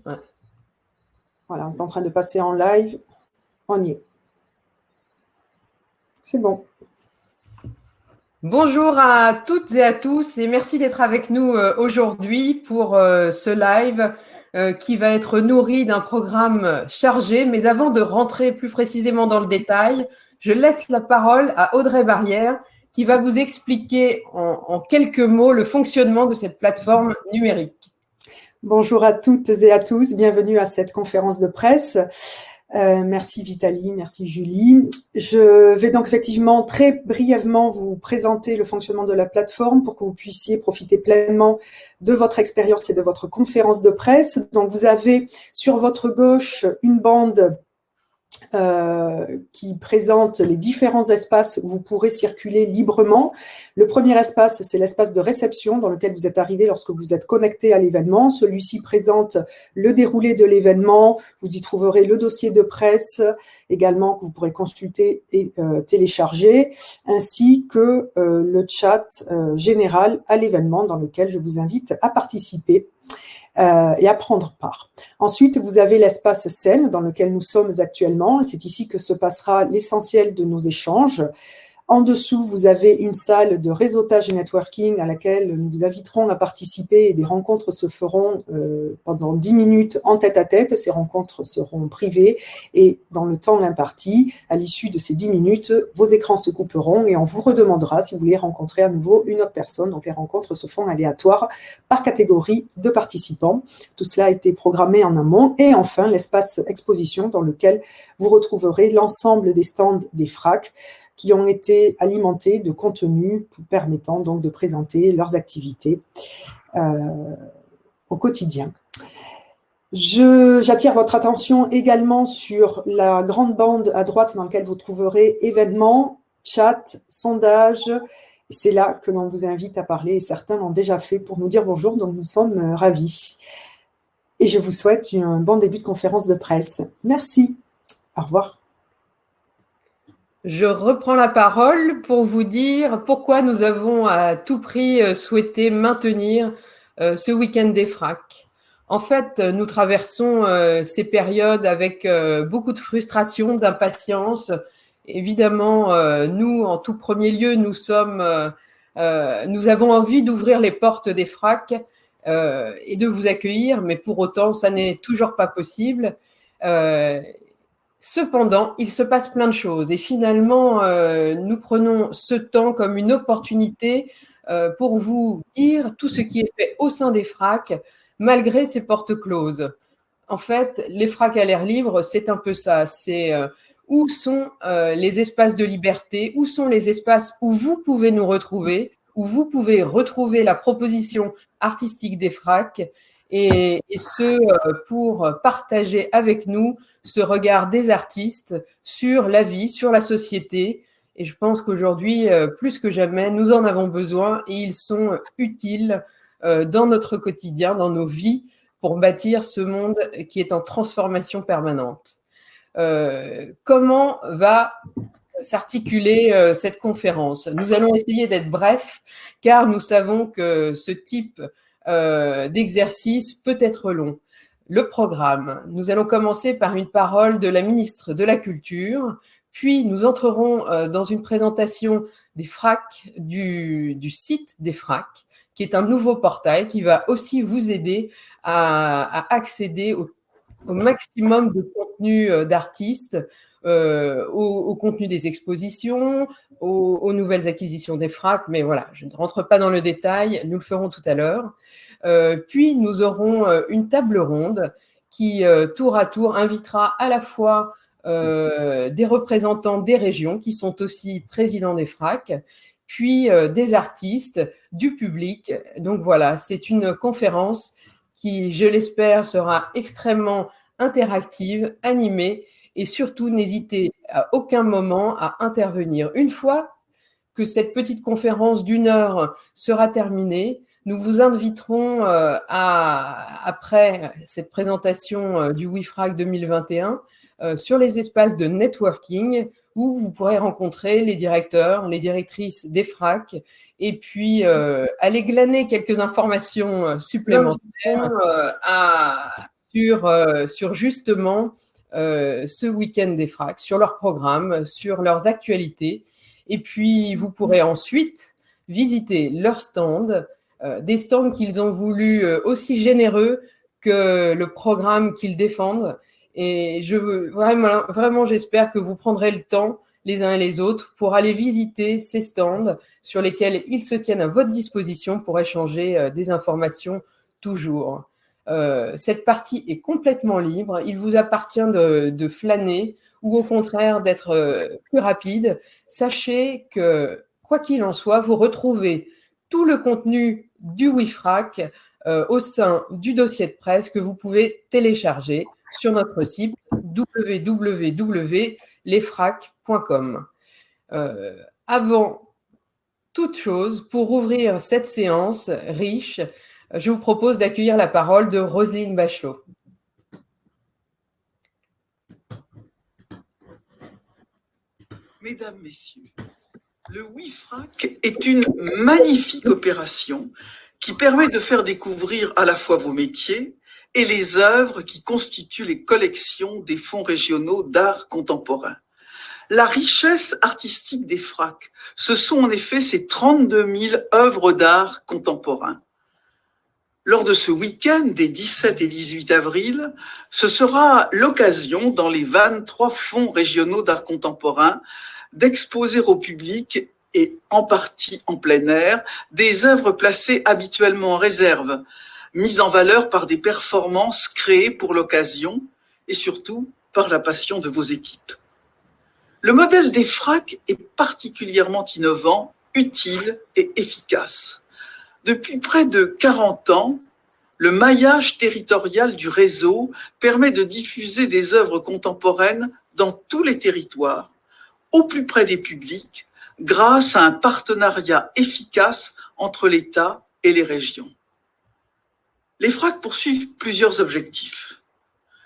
Ouais. Voilà, on est en train de passer en live. On y est. C'est bon. Bonjour à toutes et à tous et merci d'être avec nous aujourd'hui pour ce live qui va être nourri d'un programme chargé. Mais avant de rentrer plus précisément dans le détail, je laisse la parole à Audrey Barrière qui va vous expliquer en quelques mots le fonctionnement de cette plateforme numérique. Bonjour à toutes et à tous, bienvenue à cette conférence de presse. Merci Vitaly, merci Julie. Je vais donc effectivement très brièvement vous présenter le fonctionnement de la plateforme pour que vous puissiez profiter pleinement de votre expérience et de votre conférence de presse. Donc vous avez sur votre gauche une bande qui présente les différents espaces où vous pourrez circuler librement. Le premier espace, c'est l'espace de réception dans lequel vous êtes arrivé lorsque vous êtes connecté à l'événement. Celui-ci présente le déroulé de l'événement. Vous y trouverez le dossier de presse également que vous pourrez consulter et télécharger, ainsi que le chat général à l'événement dans lequel je vous invite à participer. Et à prendre part. Ensuite, vous avez l'espace scène dans lequel nous sommes actuellement. C'est ici que se passera l'essentiel de nos échanges. En dessous, vous avez une salle de réseautage et networking à laquelle nous vous inviterons à participer et des rencontres se feront pendant 10 minutes en tête-à-tête. Ces rencontres seront privées et dans le temps imparti, à l'issue de ces 10 minutes, vos écrans se couperont et on vous redemandera si vous voulez rencontrer à nouveau une autre personne. Donc les rencontres se font aléatoires par catégorie de participants. Tout cela a été programmé en amont. Et enfin, l'espace exposition dans lequel vous retrouverez l'ensemble des stands des FRAC qui ont été alimentés de contenu permettant donc de présenter leurs activités au quotidien. J'attire votre attention également sur la grande bande à droite dans laquelle vous trouverez événements, chat, sondages. C'est là que l'on vous invite à parler et certains l'ont déjà fait pour nous dire bonjour, donc nous sommes ravis. Et je vous souhaite un bon début de conférence de presse. Merci. Au revoir. Je reprends la parole pour vous dire pourquoi nous avons à tout prix souhaité maintenir ce week-end des FRAC. En fait, nous traversons ces périodes avec beaucoup de frustration, d'impatience. Évidemment, nous, en tout premier lieu, nous avons envie d'ouvrir les portes des FRAC et de vous accueillir, mais pour autant, ça n'est toujours pas possible. Cependant, il se passe plein de choses et finalement, nous prenons ce temps comme une opportunité pour vous dire tout ce qui est fait au sein des FRAC, malgré ces portes closes. En fait, les FRAC à l'air libre, c'est un peu ça. C'est où sont les espaces de liberté, où sont les espaces où vous pouvez nous retrouver, où vous pouvez retrouver la proposition artistique des FRAC et ce, pour partager avec nous ce regard des artistes sur la vie, sur la société. Et je pense qu'aujourd'hui, plus que jamais, nous en avons besoin et ils sont utiles dans notre quotidien, dans nos vies, pour bâtir ce monde qui est en transformation permanente. Comment va s'articuler cette conférence? Nous allons essayer d'être brefs, car nous savons que ce type d'exercice peut être long. Le programme. Nous allons commencer par une parole de la ministre de la Culture, puis nous entrerons dans une présentation des FRAC, du site des FRAC, qui est un nouveau portail qui va aussi vous aider à accéder au maximum de contenu d'artistes, au contenu des expositions, aux nouvelles acquisitions des FRAC, mais voilà, je ne rentre pas dans le détail, nous le ferons tout à l'heure. Puis nous aurons une table ronde qui, tour à tour, invitera à la fois des représentants des régions qui sont aussi présidents des FRAC, puis des artistes, du public. Donc voilà, c'est une conférence qui, je l'espère, sera extrêmement interactive, animée, et surtout, n'hésitez à aucun moment à intervenir. Une fois que cette petite conférence d'1 heure sera terminée, nous vous inviterons après cette présentation du WeFRAC 2021 sur les espaces de networking où vous pourrez rencontrer les directeurs, les directrices des FRAC et puis aller glaner quelques informations supplémentaires sur justement ce week-end des FRAC, sur leur programme, sur leurs actualités. Et puis, vous pourrez ensuite visiter leur stand, des stands qu'ils ont voulu aussi généreux que le programme qu'ils défendent. Et vraiment, j'espère que vous prendrez le temps, les uns et les autres, pour aller visiter ces stands sur lesquels ils se tiennent à votre disposition pour échanger des informations toujours. Cette partie est complètement libre. Il vous appartient de flâner ou au contraire d'être plus rapide. Sachez que, quoi qu'il en soit, vous retrouvez tout le contenu du WIFRAC au sein du dossier de presse que vous pouvez télécharger sur notre site www.lesfrac.com. Avant toute chose, pour ouvrir cette séance riche, je vous propose d'accueillir la parole de Roselyne Bachelot. Mesdames, Messieurs, le WIFRAC est une magnifique opération qui permet de faire découvrir à la fois vos métiers et les œuvres qui constituent les collections des fonds régionaux d'art contemporain. La richesse artistique des FRAC, ce sont en effet ces 32 000 œuvres d'art contemporain. Lors de ce week-end des 17 et 18 avril, ce sera l'occasion dans les 23 fonds régionaux d'art contemporain d'exposer au public et en partie en plein air des œuvres placées habituellement en réserve, mises en valeur par des performances créées pour l'occasion et surtout par la passion de vos équipes. Le modèle des FRAC est particulièrement innovant, utile et efficace. Depuis près de 40 ans, le maillage territorial du réseau permet de diffuser des œuvres contemporaines dans tous les territoires, au plus près des publics, grâce à un partenariat efficace entre l'État et les régions. Les FRAC poursuivent plusieurs objectifs.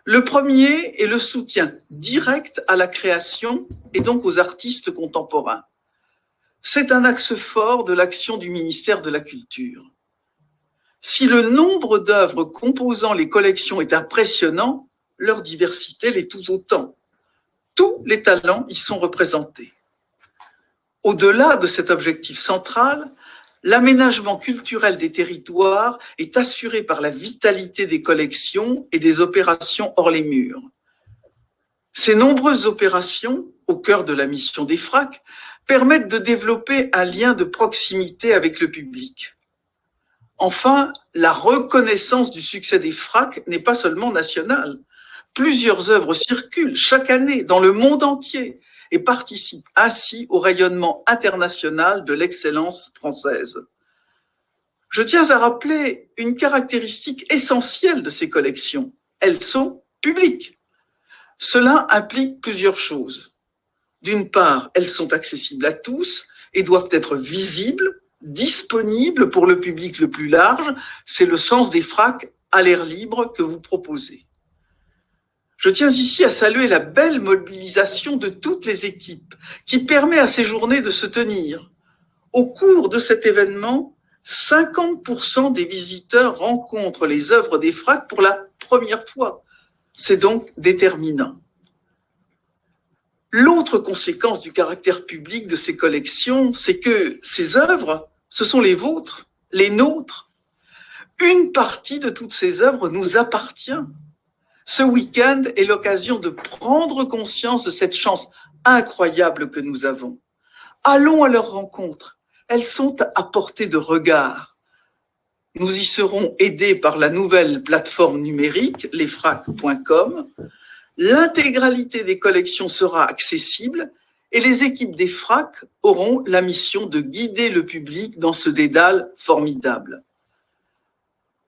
Le premier est le soutien direct à la création et donc aux artistes contemporains. C'est un axe fort de l'action du ministère de la Culture. Si le nombre d'œuvres composant les collections est impressionnant, leur diversité l'est tout autant. Tous les talents y sont représentés. Au-delà de cet objectif central, l'aménagement culturel des territoires est assuré par la vitalité des collections et des opérations hors les murs. Ces nombreuses opérations, au cœur de la mission des FRAC, permettent de développer un lien de proximité avec le public. Enfin, la reconnaissance du succès des FRAC n'est pas seulement nationale. Plusieurs œuvres circulent chaque année dans le monde entier et participent ainsi au rayonnement international de l'excellence française. Je tiens à rappeler une caractéristique essentielle de ces collections. Elles sont publiques. Cela implique plusieurs choses. D'une part, elles sont accessibles à tous et doivent être visibles, disponibles pour le public le plus large. C'est le sens des FRAC à l'air libre que vous proposez. Je tiens ici à saluer la belle mobilisation de toutes les équipes qui permet à ces journées de se tenir. Au cours de cet événement, 50% des visiteurs rencontrent les œuvres des FRAC pour la première fois. C'est donc déterminant. L'autre conséquence du caractère public de ces collections, c'est que ces œuvres, ce sont les vôtres, les nôtres. Une partie de toutes ces œuvres nous appartient. Ce week-end est l'occasion de prendre conscience de cette chance incroyable que nous avons. Allons à leur rencontre. Elles sont à portée de regard. Nous y serons aidés par la nouvelle plateforme numérique, lesfrac.com. L'intégralité des collections sera accessible et les équipes des FRAC auront la mission de guider le public dans ce dédale formidable.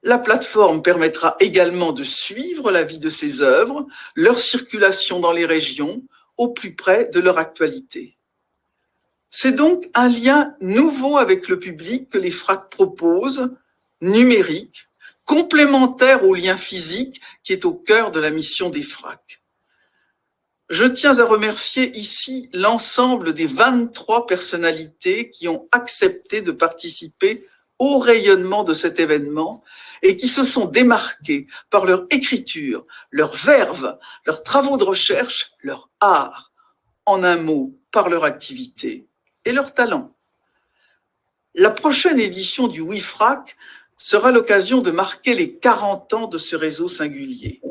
La plateforme permettra également de suivre la vie de ces œuvres, leur circulation dans les régions, au plus près de leur actualité. C'est donc un lien nouveau avec le public que les FRAC proposent, numérique, complémentaire au lien physique qui est au cœur de la mission des FRAC. Je tiens à remercier ici l'ensemble des 23 personnalités qui ont accepté de participer au rayonnement de cet événement et qui se sont démarqués par leur écriture, leur verve, leurs travaux de recherche, leur art, en un mot, par leur activité et leur talent. La prochaine édition du WIFRAC sera l'occasion de marquer les 40 ans de ce réseau singulier.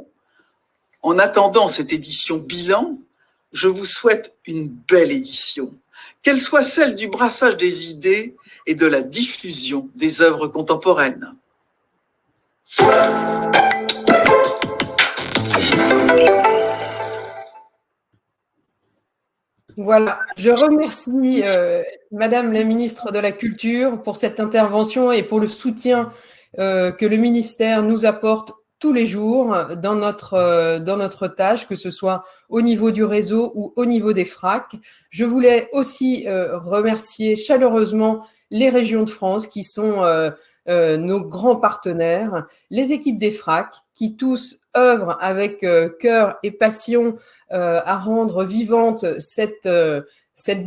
En attendant cette édition bilan, je vous souhaite une belle édition, qu'elle soit celle du brassage des idées et de la diffusion des œuvres contemporaines. Voilà, je remercie Madame la ministre de la Culture pour cette intervention et pour le soutien que le ministère nous apporte tous les jours dans notre tâche, que ce soit au niveau du réseau ou au niveau des FRAC. Je voulais aussi remercier chaleureusement les régions de France qui sont nos grands partenaires, les équipes des FRAC qui tous œuvrent avec cœur et passion à rendre vivante cette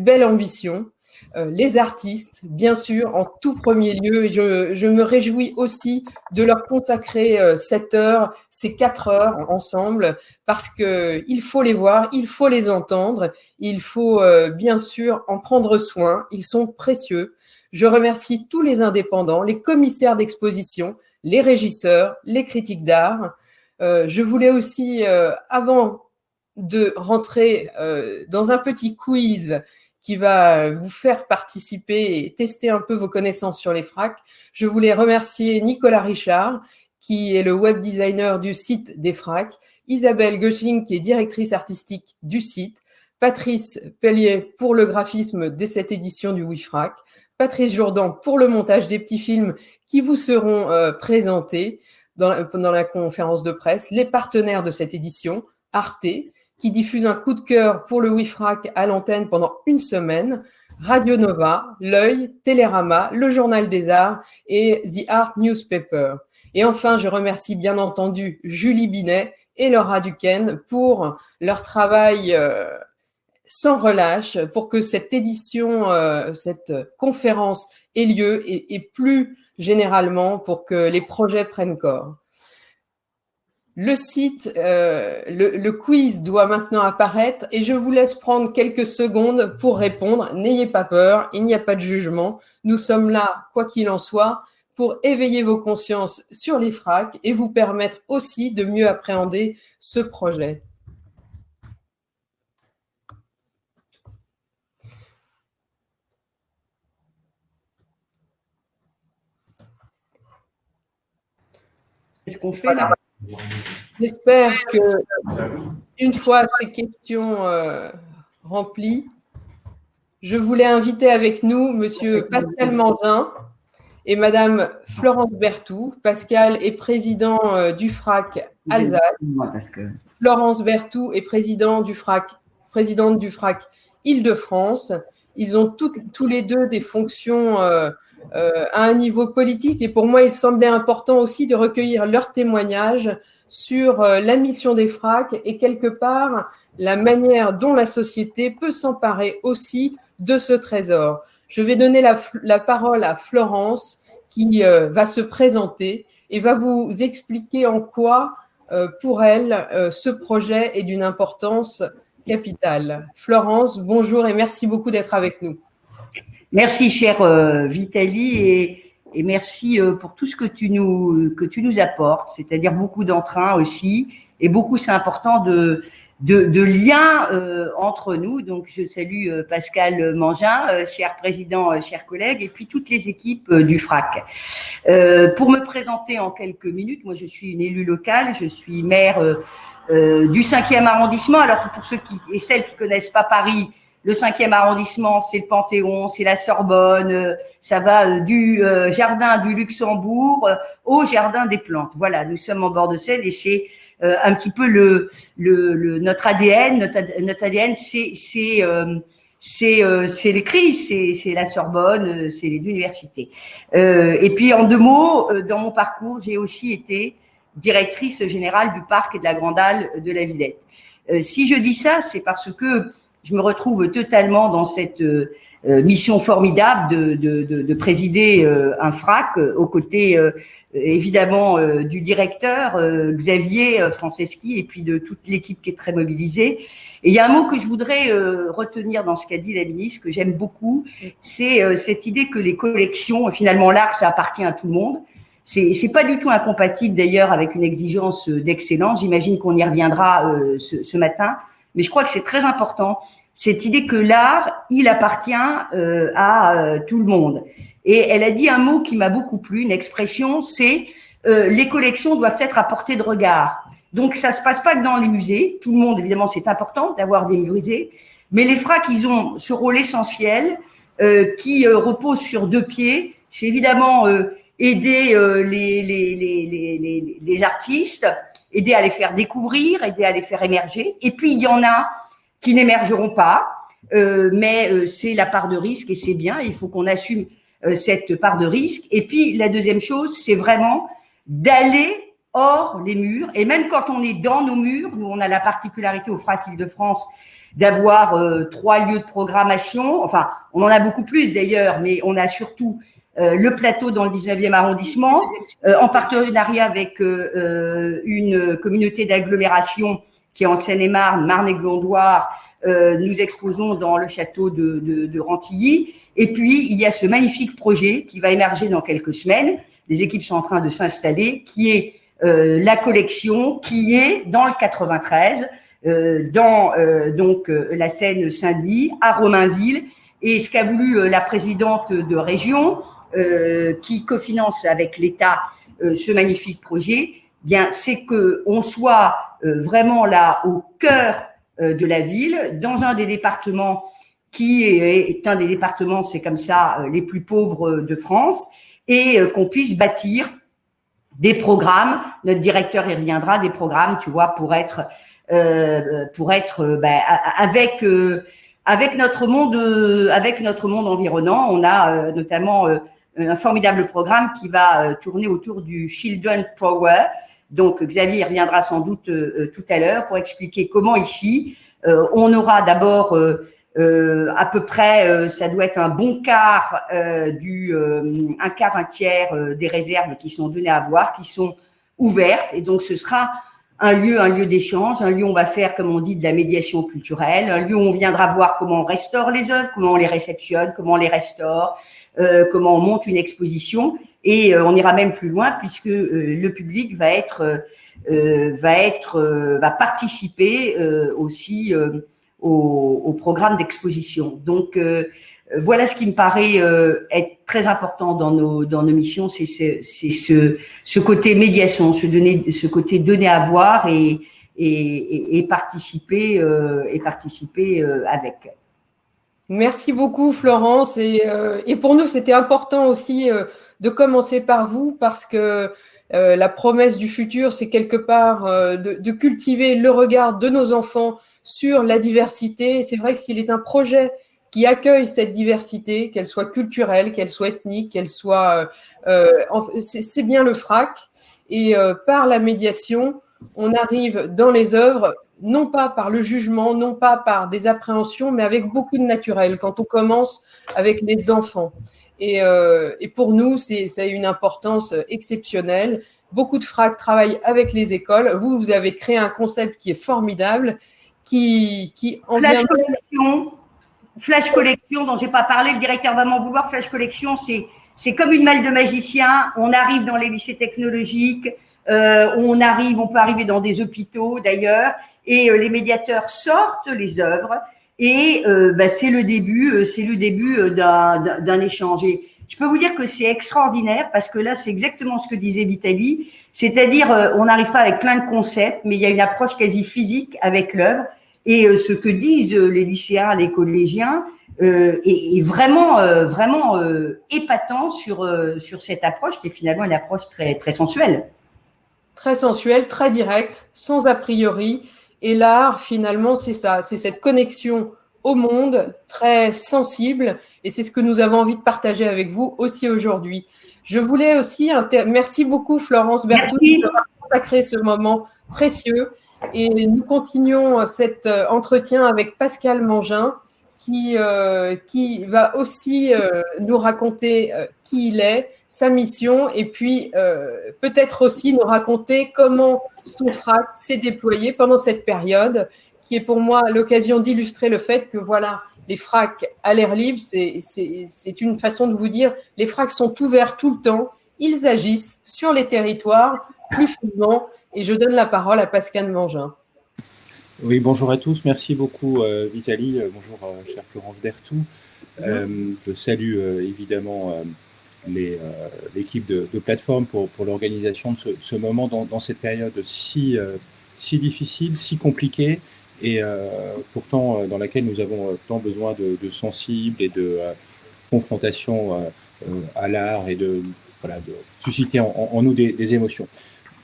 belle ambition. Les artistes, bien sûr, en tout premier lieu, et je me réjouis aussi de leur consacrer cette heure, ces 4 heures ensemble, parce que il faut les voir, il faut les entendre, il faut bien sûr en prendre soin, ils sont précieux. Je remercie tous les indépendants, les commissaires d'exposition, les régisseurs, les critiques d'art. Je voulais aussi, avant de rentrer dans un petit quiz qui va vous faire participer et tester un peu vos connaissances sur les FRAC, je voulais remercier Nicolas Richard, qui est le web designer du site des FRAC, Isabelle Göching, qui est directrice artistique du site, Patrice Pellier pour le graphisme de cette édition du WIFRAC, Patrice Jourdan pour le montage des petits films qui vous seront présentés pendant la conférence de presse, les partenaires de cette édition, Arte, qui diffuse un coup de cœur pour le WIFRAC à l'antenne pendant 1 semaine, Radio Nova, L'Œil, Télérama, Le Journal des Arts et The Art Newspaper. Et enfin, je remercie bien entendu Julie Binet et Laura Duquesne pour leur travail sans relâche pour que cette édition, cette conférence ait lieu et plus généralement pour que les projets prennent corps. Le site, le quiz doit maintenant apparaître et je vous laisse prendre quelques secondes pour répondre. N'ayez pas peur, il n'y a pas de jugement. Nous sommes là, quoi qu'il en soit, pour éveiller vos consciences sur les FRAC et vous permettre aussi de mieux appréhender ce projet. Qu'est-ce qu'on fait là ? J'espère que, une fois ces questions remplies, je voulais inviter avec nous Monsieur Pascal Mangin et Madame Florence Berthoud. Pascal est président du FRAC Alsace. Florence Berthoud est présidente du FRAC Île-de-France. Ils ont tous les deux des fonctions à un niveau politique et pour moi, il semblait important aussi de recueillir leurs témoignages sur la mission des FRAC et quelque part la manière dont la société peut s'emparer aussi de ce trésor. Je vais donner la parole à Florence qui va se présenter et va vous expliquer en quoi, pour elle, ce projet est d'une importance capitale. Florence, bonjour et merci beaucoup d'être avec nous. Merci, chère Vitaly, et merci pour tout ce que tu nous apportes, c'est-à-dire beaucoup d'entrain aussi, et beaucoup, c'est important, de liens entre nous. Donc, je salue Pascal Mangin, cher président, chers collègues, et puis toutes les équipes du FRAC. Pour me présenter en quelques minutes, moi, je suis une élue locale, je suis maire du 5e arrondissement. Alors, pour ceux et celles qui connaissent pas Paris, le 5e arrondissement, c'est le Panthéon, c'est la Sorbonne, ça va du jardin du Luxembourg au jardin des Plantes. Voilà, nous sommes en bord de Seine et c'est un petit peu notre ADN. Notre ADN, c'est l'écrit, c'est la Sorbonne, c'est les universités. Et puis en 2 mots, dans mon parcours, j'ai aussi été directrice générale du parc et de la Grande Halle de la Villette. Si je dis ça, c'est parce que je me retrouve totalement dans cette mission formidable de présider un FRAC aux côtés évidemment du directeur Xavier Franceschi et puis de toute l'équipe qui est très mobilisée. Et il y a un mot que je voudrais retenir dans ce qu'a dit la ministre, que j'aime beaucoup, c'est cette idée que les collections, finalement l'art, ça appartient à tout le monde. C'est pas du tout incompatible d'ailleurs avec une exigence d'excellence. J'imagine qu'on y reviendra ce matin, mais je crois que c'est très important. Cette idée que l'art, il appartient à tout le monde. Et elle a dit un mot qui m'a beaucoup plu, une expression, c'est les collections doivent être à portée de regard. Donc ça se passe pas que dans les musées. Tout le monde, évidemment, c'est important d'avoir des musées, mais les FRAC, ils ont ce rôle essentiel qui repose sur deux pieds. C'est évidemment aider les artistes, aider à les faire découvrir, aider à les faire émerger. Et puis il y en a qui n'émergeront pas, mais c'est la part de risque et c'est bien, il faut qu'on assume cette part de risque. Et puis la deuxième chose, c'est vraiment d'aller hors les murs, et même quand on est dans nos murs, nous on a la particularité au FRAC Île-de-France d'avoir 3 lieux de programmation, enfin on en a beaucoup plus d'ailleurs, mais on a surtout le plateau dans le 19e arrondissement, en partenariat avec une communauté d'agglomération qui est en Seine-et-Marne, Marne et Glondoire, nous exposons dans le château de Rantilly. Et puis, il y a ce magnifique projet qui va émerger dans quelques semaines. Les équipes sont en train de s'installer, qui est la collection, qui est dans le 93, dans donc la Seine-Saint-Denis, à Romainville. Et ce qu'a voulu la présidente de région, qui cofinance avec l'État ce magnifique projet, bien, c'est que on soit vraiment là au cœur de la ville, dans un des départements qui est un des départements, c'est comme ça, les plus pauvres de France, et qu'on puisse bâtir des programmes. Notre directeur y reviendra, des programmes, tu vois, pour être avec notre monde environnant. On a notamment un formidable programme qui va tourner autour du Children Power. Donc, Xavier reviendra sans doute tout à l'heure pour expliquer comment ici, on aura d'abord à peu près, ça doit être un bon quart, un tiers des réserves qui sont données à voir, qui sont ouvertes. Et donc, ce sera un lieu d'échange, un lieu où on va faire, comme on dit, de la médiation culturelle, un lieu où on viendra voir comment on restaure les œuvres, comment on les réceptionne, comment on les restaure, comment on monte une exposition. Et on ira même plus loin puisque le public va participer aussi au programme d'exposition. Donc voilà ce qui me paraît être très important dans nos missions, c'est ce côté médiation, ce côté donner à voir et participer avec. Merci beaucoup Florence et pour nous c'était important aussi de commencer par vous parce que la promesse du futur c'est quelque part de cultiver le regard de nos enfants sur la diversité. C'est vrai que s'il est un projet qui accueille cette diversité, qu'elle soit culturelle, qu'elle soit ethnique, qu'elle soit c'est bien le FRAC et par la médiation on arrive dans les œuvres non pas par le jugement, non pas par des appréhensions, mais avec beaucoup de naturel, quand on commence avec les enfants. Et pour nous, ça a une importance exceptionnelle. Beaucoup de FRAC travaillent avec les écoles. Vous avez créé un concept qui est formidable, qui en vient… Flash Collection, dont j'ai pas parlé, le directeur va m'en vouloir. Flash Collection, c'est comme une malle de magicien. On arrive dans les lycées technologiques, on peut arriver dans des hôpitaux d'ailleurs, et les médiateurs sortent les œuvres et c'est le début d'un échange. Et je peux vous dire que c'est extraordinaire parce que là c'est exactement ce que disait Vitaly, c'est-à-dire on n'arrive pas avec plein de concepts, mais il y a une approche quasi physique avec l'œuvre et ce que disent les lycéens, les collégiens est vraiment épatant sur cette approche qui est finalement une approche très très sensuelle. Très sensuelle, très directe, sans a priori. Et l'art, finalement, c'est ça, c'est cette connexion au monde très sensible. Et c'est ce que nous avons envie de partager avec vous aussi aujourd'hui. Je voulais aussi… Merci beaucoup, Florence Berthoud, d'avoir consacré ce moment précieux. Et nous continuons cet entretien avec Pascal Mangin qui va aussi nous raconter qui il est, sa mission, et puis peut-être aussi nous raconter comment son FRAC s'est déployé pendant cette période, qui est pour moi l'occasion d'illustrer le fait que voilà, les FRAC à l'air libre, c'est une façon de vous dire, les FRAC sont ouverts tout le temps, ils agissent sur les territoires plus finement, et je donne la parole à Pascal Mangin. Oui, bonjour à tous. Merci beaucoup, Vitaly. Bonjour, cher Florence Berthoud. Je salue évidemment l'équipe de plateforme pour l'organisation de ce moment dans cette période si difficile, si compliquée, et pourtant dans laquelle nous avons tant besoin de sensibles et de confrontation à l'art et de susciter en nous des émotions.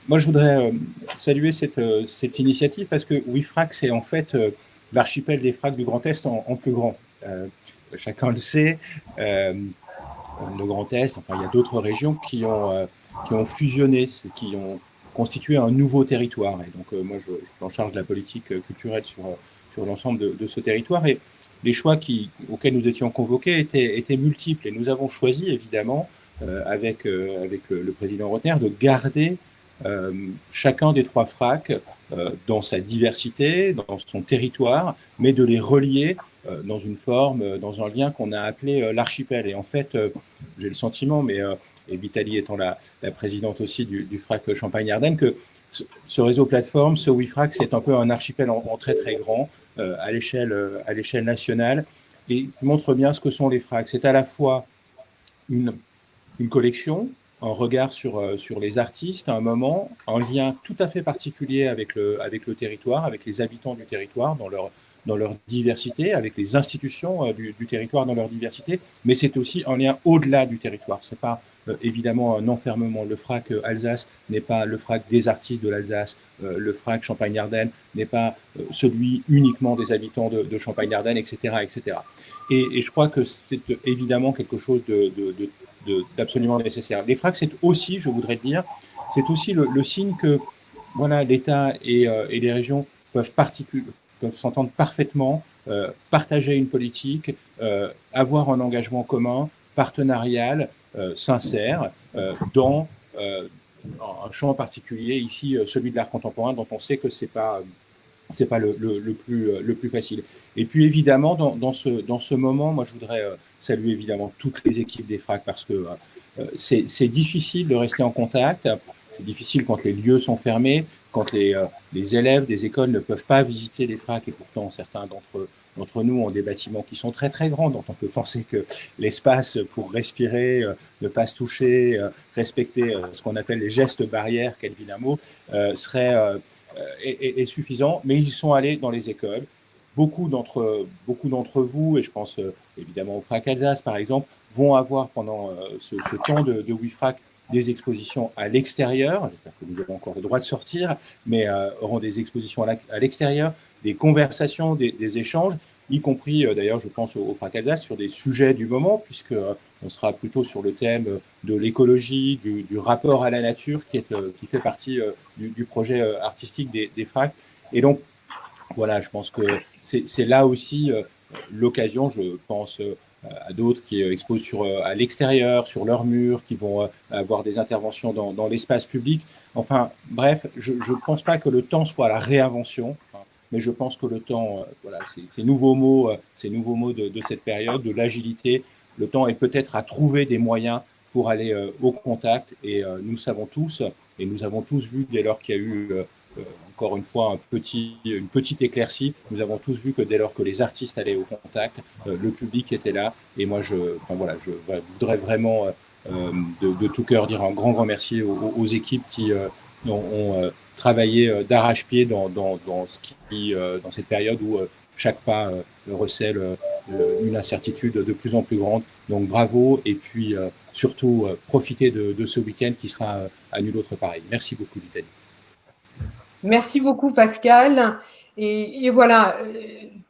Moi, je voudrais saluer cette initiative parce que WeFRAC, c'est en fait l'archipel des FRAC du Grand Est en plus grand. Chacun le sait, le Grand Est, enfin, il y a d'autres régions qui ont fusionné, qui ont constitué un nouveau territoire. Et donc, moi, je suis en charge de la politique culturelle sur l'ensemble de ce territoire. Et les choix auxquels nous étions convoqués étaient multiples. Et nous avons choisi, évidemment, avec le président Rotner, de garder chacun des 3 FRAC dans sa diversité, dans son territoire, mais de les relier dans une forme, dans un lien qu'on a appelé l'archipel. Et en fait, j'ai le sentiment, et Vitaly étant la présidente aussi du FRAC Champagne-Ardenne, que ce réseau plateforme, ce WeFRAC, c'est un peu un archipel en très très grand à l'échelle nationale, et montre bien ce que sont les FRAC. C'est à la fois une collection, un regard sur les artistes à un moment, un lien tout à fait particulier avec le territoire, avec les habitants du territoire dans leur diversité, avec les institutions du territoire dans leur diversité, mais c'est aussi un lien au-delà du territoire. C'est pas évidemment un enfermement. Le FRAC Alsace n'est pas le FRAC des artistes de l'Alsace, le FRAC Champagne-Ardenne n'est pas celui uniquement des habitants de Champagne-Ardenne, etc., etc. Et je crois que c'est évidemment quelque chose d'absolument nécessaire. Les FRAC, c'est aussi, je voudrais dire, c'est aussi le signe que voilà, l'État et les régions peuvent s'entendre parfaitement, partager une politique, avoir un engagement commun, partenarial, sincère, dans un champ particulier, ici celui de l'art contemporain, dont on sait que c'est pas le plus facile. Et puis évidemment, dans ce moment, moi je voudrais saluer évidemment toutes les équipes des FRAC parce que c'est difficile de rester en contact, c'est difficile quand les lieux sont fermés, quand les élèves des écoles ne peuvent pas visiter les FRAC, et pourtant certains d'entre nous ont des bâtiments qui sont très très grands, dont on peut penser que l'espace pour respirer, ne pas se toucher, respecter ce qu'on appelle les gestes barrières, quel vilain mot, serait est suffisant, mais ils sont allés dans les écoles. Beaucoup d'entre vous, et je pense évidemment au FRAC Alsace par exemple, vont avoir pendant ce temps de WeFRAC des expositions à l'extérieur. J'espère que vous aurez encore le droit de sortir, mais auront des expositions à l'extérieur, des conversations, des échanges, y compris d'ailleurs, je pense au FRAC Alsace, sur des sujets du moment, puisque on sera plutôt sur le thème de l'écologie, du rapport à la nature, qui fait partie du projet artistique des FRAC. Et donc, voilà, je pense que c'est là aussi l'occasion, je pense à d'autres qui exposent à l'extérieur, sur leurs murs, qui vont avoir des interventions dans l'espace public. Enfin, bref, je ne pense pas que le temps soit à la réinvention, hein, mais je pense que le temps, voilà, ces nouveaux mots de cette période, de l'agilité, le temps est peut-être à trouver des moyens pour aller au contact. Et nous savons tous, et nous avons tous vu dès lors qu'il y a eu encore une fois une petite éclaircie, nous avons tous vu que dès lors que les artistes allaient au contact, le public était là. Et moi, je voudrais vraiment de tout cœur dire un grand merci aux équipes qui ont travaillé d'arrache-pied dans cette période où chaque pas recèle une incertitude de plus en plus grande. Donc bravo, et puis surtout profitez de ce week-end qui sera à nul autre pareil. Merci beaucoup, Vitaly. Merci beaucoup, Pascal. Et voilà,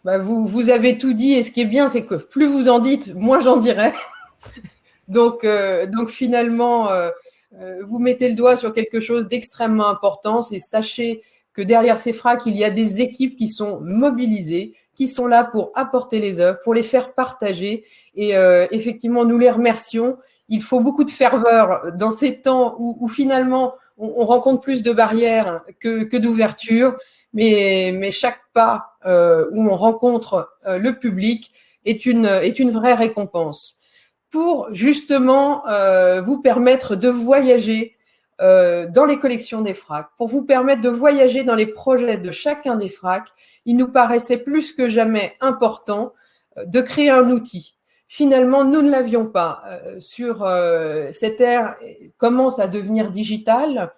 vous avez tout dit. Et ce qui est bien, c'est que plus vous en dites, moins j'en dirai. Donc finalement, vous mettez le doigt sur quelque chose d'extrêmement important. C'est sachez que derrière ces fracs, il y a des équipes qui sont mobilisées, qui sont là pour apporter les œuvres, pour les faire partager. Et effectivement, nous les remercions. Il faut beaucoup de ferveur dans ces temps où finalement, on rencontre plus de barrières que d'ouverture. Mais chaque pas où on rencontre le public est une vraie récompense. Pour justement vous permettre de voyager dans les collections des FRAC, pour vous permettre de voyager dans les projets de chacun des FRAC, il nous paraissait plus que jamais important de créer un outil. Finalement, nous ne l'avions pas. Sur cette ère commence à devenir digitale.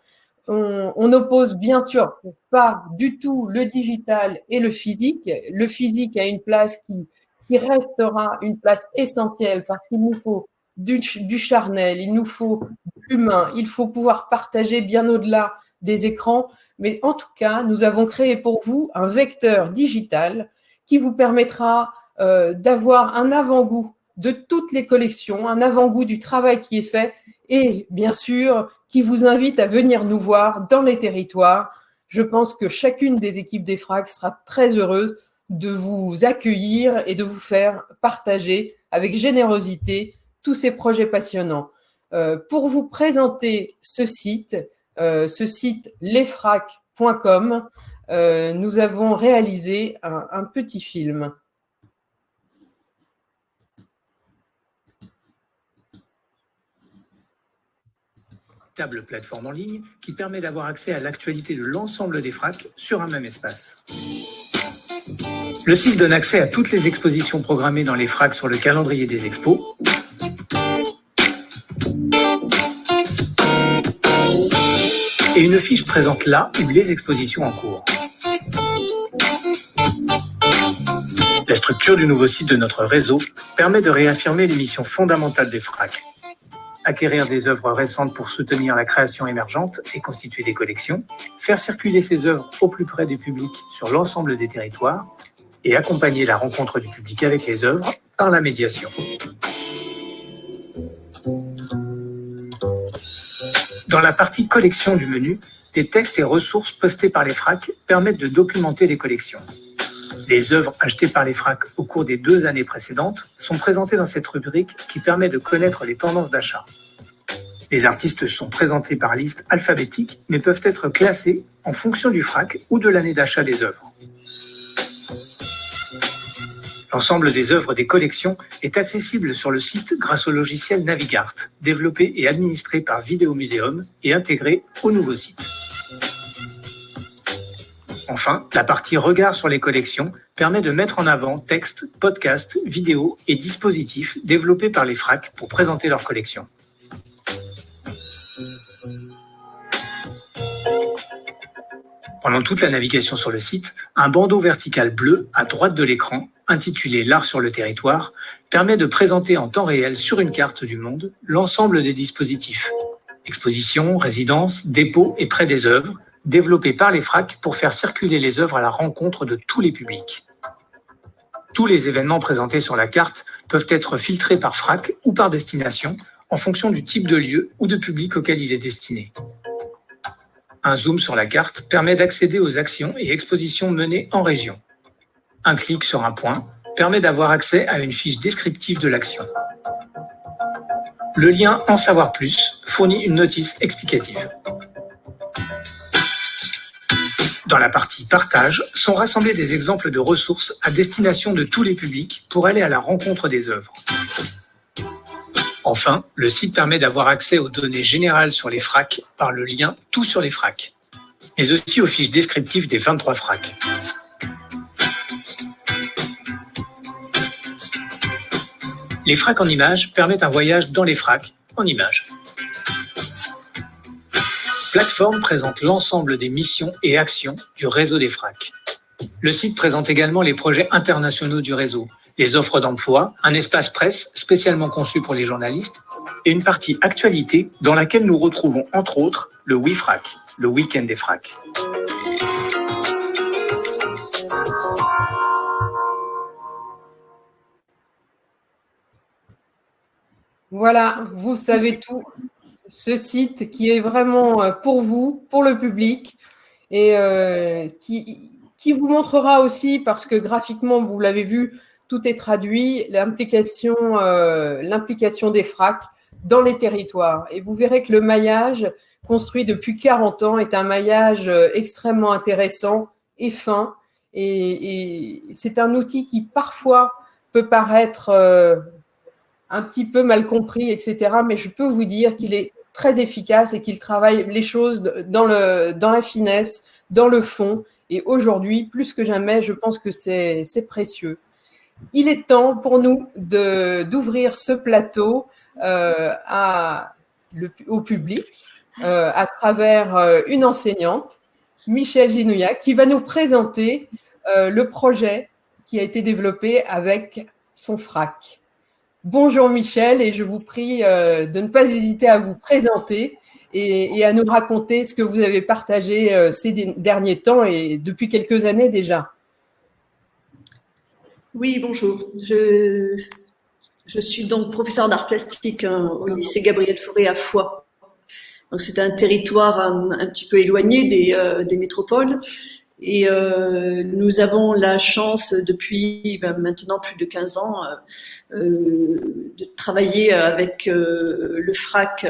On oppose bien sûr pas du tout le digital et le physique. Le physique a une place qui restera une place essentielle parce qu'il nous faut du charnel, il nous faut de l'humain, il faut pouvoir partager bien au-delà des écrans. Mais en tout cas, nous avons créé pour vous un vecteur digital qui vous permettra d'avoir un avant-goût de toutes les collections, un avant-goût du travail qui est fait et bien sûr qui vous invite à venir nous voir dans les territoires. Je pense que chacune des équipes des FRAC sera très heureuse de vous accueillir et de vous faire partager avec générosité tous ces projets passionnants. Pour vous présenter ce site lesfrac.com, nous avons réalisé un petit film. Plateforme en ligne qui permet d'avoir accès à l'actualité de l'ensemble des FRAC sur un même espace. Le site donne accès à toutes les expositions programmées dans les FRAC sur le calendrier des expos, et une fiche présente là où les expositions en cours. La structure du nouveau site de notre réseau permet de réaffirmer les missions fondamentales des FRAC. Acquérir des œuvres récentes pour soutenir la création émergente et constituer des collections, faire circuler ces œuvres au plus près du public sur l'ensemble des territoires et accompagner la rencontre du public avec les œuvres par la médiation. Dans la partie collection du menu, des textes et ressources postés par les FRAC permettent de documenter les collections. Les œuvres achetées par les FRAC au cours des 2 années précédentes sont présentées dans cette rubrique qui permet de connaître les tendances d'achat. Les artistes sont présentés par liste alphabétique, mais peuvent être classés en fonction du FRAC ou de l'année d'achat des œuvres. L'ensemble des œuvres des collections est accessible sur le site grâce au logiciel Navigart, développé et administré par Vidéo Muséum et intégré au nouveau site. Enfin, la partie regard sur les collections permet de mettre en avant textes, podcasts, vidéos et dispositifs développés par les FRAC pour présenter leurs collections. Pendant toute la navigation sur le site, un bandeau vertical bleu à droite de l'écran, intitulé L'art sur le territoire, permet de présenter en temps réel sur une carte du monde l'ensemble des dispositifs. Expositions, résidences, dépôts et prêts des œuvres, développés par les FRAC pour faire circuler les œuvres à la rencontre de tous les publics. Tous les événements présentés sur la carte peuvent être filtrés par FRAC ou par destination en fonction du type de lieu ou de public auquel il est destiné. Un zoom sur la carte permet d'accéder aux actions et expositions menées en région. Un clic sur un point permet d'avoir accès à une fiche descriptive de l'action. Le lien En savoir plus fournit une notice explicative. Dans la partie Partage sont rassemblés des exemples de ressources à destination de tous les publics pour aller à la rencontre des œuvres. Enfin, le site permet d'avoir accès aux données générales sur les FRAC par le lien Tout sur les FRAC, mais aussi aux fiches descriptives des 23 FRAC. Les FRAC en images permettent un voyage dans les FRAC en images. Plateforme présente l'ensemble des missions et actions du réseau des FRAC. Le site présente également les projets internationaux du réseau, les offres d'emploi, un espace presse spécialement conçu pour les journalistes et une partie actualité dans laquelle nous retrouvons entre autres le WeFRAC, le week-end des FRAC. Voilà, vous savez tout. Ce site qui est vraiment pour vous, pour le public. et qui vous montrera aussi, parce que graphiquement, vous l'avez vu, tout est traduit, l'implication des FRAC dans les territoires. Et vous verrez que le maillage construit depuis 40 ans est un maillage extrêmement intéressant et fin. Et c'est un outil qui parfois peut paraître un petit peu mal compris, etc. Mais je peux vous dire qu'il est très efficace et qu'il travaille les choses dans la finesse, dans le fond. Et aujourd'hui, plus que jamais, je pense que c'est précieux. Il est temps pour nous d'ouvrir ce plateau au public à travers une enseignante, Michèle Ginouillac, qui va nous présenter le projet qui a été développé avec son FRAC. Bonjour Michèle, et je vous prie de ne pas hésiter à vous présenter et à nous raconter ce que vous avez partagé ces derniers temps et depuis quelques années déjà. Oui, bonjour. Je suis donc professeure d'art plastique au lycée Gabriel Fauré à Foix. Donc c'est un territoire un petit peu éloigné des métropoles. Et nous avons la chance depuis maintenant plus de 15 ans de travailler avec le FRAC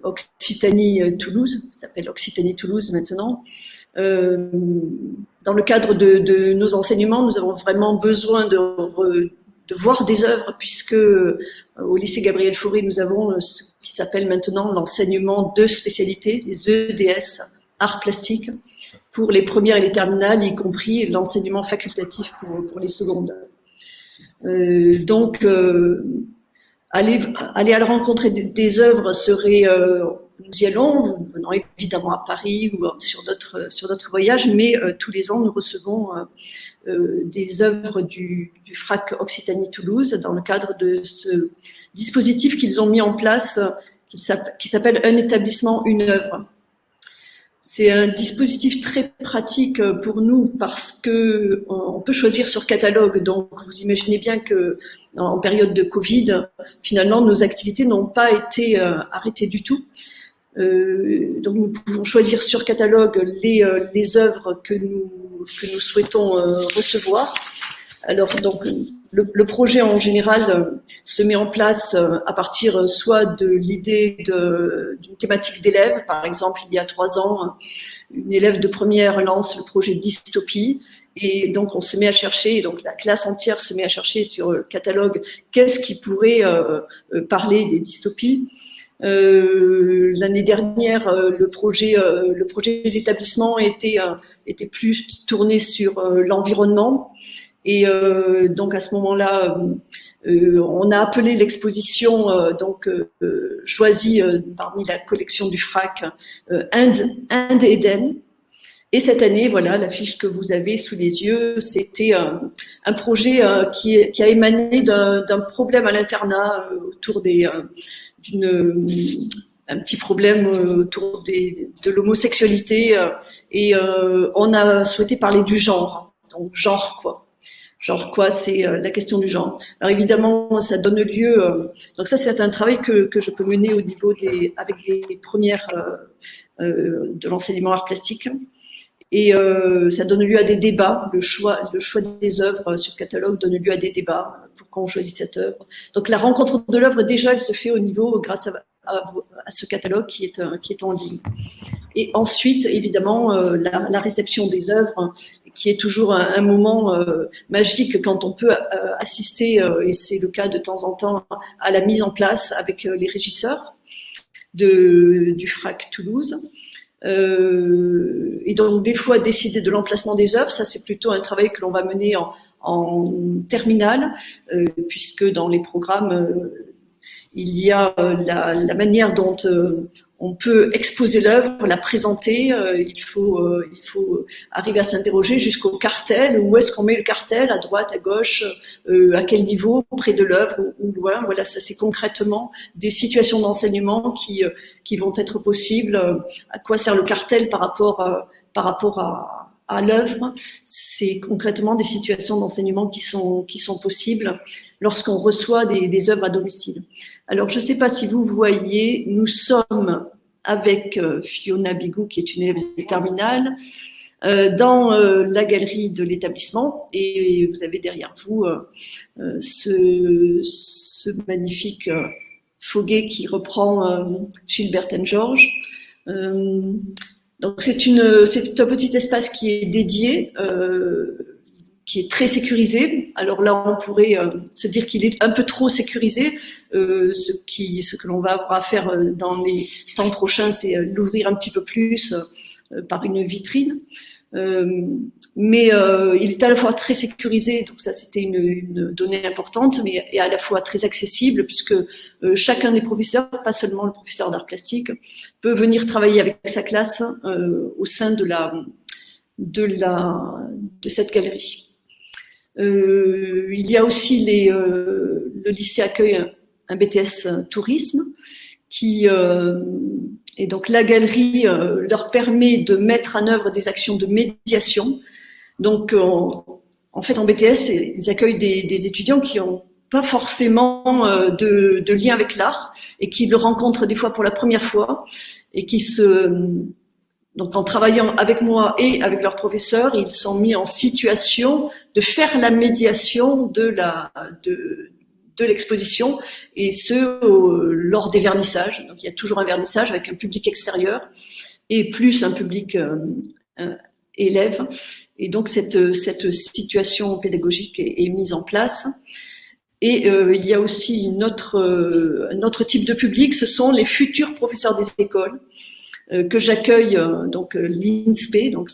Occitanie-Toulouse, ça s'appelle Occitanie-Toulouse maintenant. Dans le cadre de nos enseignements, nous avons vraiment besoin de voir des œuvres, puisque au lycée Gabriel Fauré, nous avons ce qui s'appelle maintenant l'enseignement de spécialité, les EDS, art plastique, pour les premières et les terminales, y compris l'enseignement facultatif pour les secondes. Donc, aller à la rencontre des œuvres serait, nous y allons, nous venons évidemment à Paris ou sur d'autres voyages, mais tous les ans nous recevons des œuvres du FRAC Occitanie-Toulouse dans le cadre de ce dispositif qu'ils ont mis en place qui s'appelle Un établissement, une œuvre. C'est un dispositif très pratique pour nous parce que on peut choisir sur catalogue. Donc, vous imaginez bien que en période de Covid, finalement, nos activités n'ont pas été arrêtées du tout. Donc, nous pouvons choisir sur catalogue les œuvres que nous souhaitons recevoir. Alors, donc, le projet en général se met en place à partir soit de l'idée d'une thématique d'élève. Par exemple, il y a 3 ans, une élève de première lance le projet Dystopie. Et donc, on se met à chercher, donc la classe entière se met à chercher sur le catalogue qu'est-ce qui pourrait parler des dystopies. L'année dernière, le projet d'établissement était plus tourné sur l'environnement. Et donc à ce moment-là, on a appelé l'exposition choisie parmi la collection du FRAC Inde Éden. Et cette année, voilà, l'affiche que vous avez sous les yeux, c'était un projet qui a émané d'un problème à l'internat autour un petit problème autour de l'homosexualité et on a souhaité parler du genre. Donc genre quoi? Genre quoi, c'est la question du genre. Alors évidemment, ça donne lieu. Donc ça, c'est un travail que je peux mener au niveau avec les premières de l'enseignement art plastique. Et ça donne lieu à des débats. Le choix des œuvres sur catalogue donne lieu à des débats pour qu'on choisisse cette œuvre. Donc la rencontre de l'œuvre, déjà, elle se fait au niveau grâce à ce catalogue qui est en ligne. Et ensuite, évidemment, la réception des œuvres, qui est toujours un moment magique quand on peut assister, et c'est le cas de temps en temps, à la mise en place avec les régisseurs du FRAC Toulouse. Et donc, des fois, décider de l'emplacement des œuvres, ça c'est plutôt un travail que l'on va mener en terminale, puisque dans les programmes, il y a la manière dont on peut exposer l'œuvre, la présenter. Il faut arriver à s'interroger jusqu'au cartel. Où est-ce qu'on met le cartel? À droite, à gauche, à quel niveau? Près de l'œuvre ou loin? Voilà, ça c'est concrètement des situations d'enseignement qui vont être possibles. À quoi sert le cartel par rapport à l'œuvre? C'est concrètement des situations d'enseignement qui sont possibles lorsqu'on reçoit des œuvres à domicile. Alors, je ne sais pas si vous voyez, nous sommes avec Fiona Bigou, qui est une élève de terminale, dans la galerie de l'établissement. Et vous avez derrière vous ce magnifique Foguet qui reprend Gilbert and George. Donc c'est un petit espace qui est dédié, qui est très sécurisé. Alors là, on pourrait se dire qu'il est un peu trop sécurisé. Ce que l'on va avoir à faire dans les temps prochains, c'est l'ouvrir un petit peu plus par une vitrine. Mais il est à la fois très sécurisé, donc ça c'était une donnée importante, mais et à la fois très accessible, puisque chacun des professeurs, pas seulement le professeur d'art plastique, peut venir travailler avec sa classe au sein de cette galerie. Il y a aussi le lycée accueille un BTS tourisme et donc la galerie leur permet de mettre en œuvre des actions de médiation. Donc en fait en BTS, ils accueillent des étudiants qui n'ont pas forcément de lien avec l'art et qui le rencontrent des fois pour la première fois et donc en travaillant avec moi et avec leurs professeurs, ils sont mis en situation de faire la médiation de l'exposition, et lors des vernissages. Donc il y a toujours un vernissage avec un public extérieur et plus un public élève. Et donc cette situation pédagogique est mise en place. Et il y a aussi un autre type de public, ce sont les futurs professeurs des écoles que j'accueille, donc l'INSPE, donc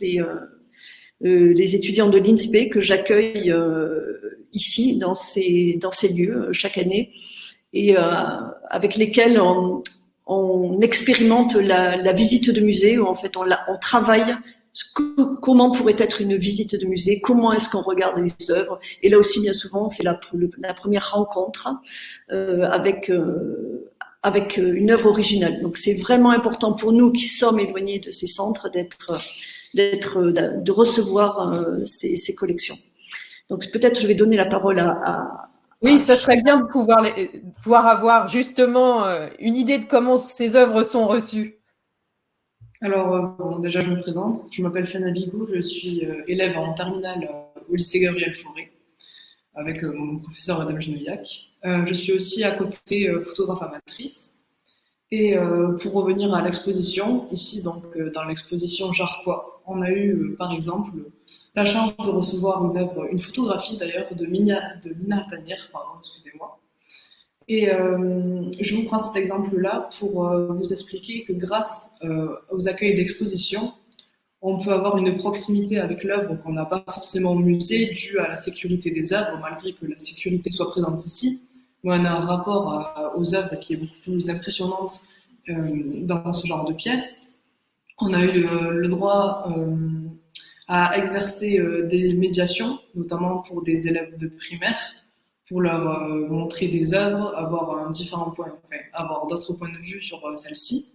les étudiants de l'INSPE que j'accueille ici dans ces lieux chaque année, et avec lesquels on expérimente la visite de musée, où en fait on travaille comment pourrait être une visite de musée, comment est-ce qu'on regarde les œuvres, et là aussi bien souvent c'est la première rencontre avec une œuvre originale. Donc c'est vraiment important pour nous qui sommes éloignés de ces centres de recevoir ces collections. Donc peut-être je vais donner la parole à oui, ça serait bien de pouvoir avoir justement une idée de comment ces œuvres sont reçues. Alors, déjà, je me présente. Je m'appelle Fiona Bigou, je suis élève en terminale au lycée Gabriel Fauré, avec mon professeur Madame Genouillac. Je suis aussi à côté photographe amatrice. Et pour revenir à l'exposition, ici, donc dans l'exposition Jarquois, on a eu, par exemple, la chance de recevoir une photographie d'ailleurs de Nina Tanière, pardon, excusez-moi. Et je vous prends cet exemple-là pour vous expliquer que grâce aux accueils d'exposition, on peut avoir une proximité avec l'œuvre qu'on n'a pas forcément au musée, due à la sécurité des œuvres, malgré que la sécurité soit présente ici. Mais on a un rapport aux œuvres qui est beaucoup plus impressionnante dans ce genre de pièces. On a eu le droit à exercer des médiations, notamment pour des élèves de primaire, pour leur montrer des œuvres, avoir d'autres points de vue sur celles-ci.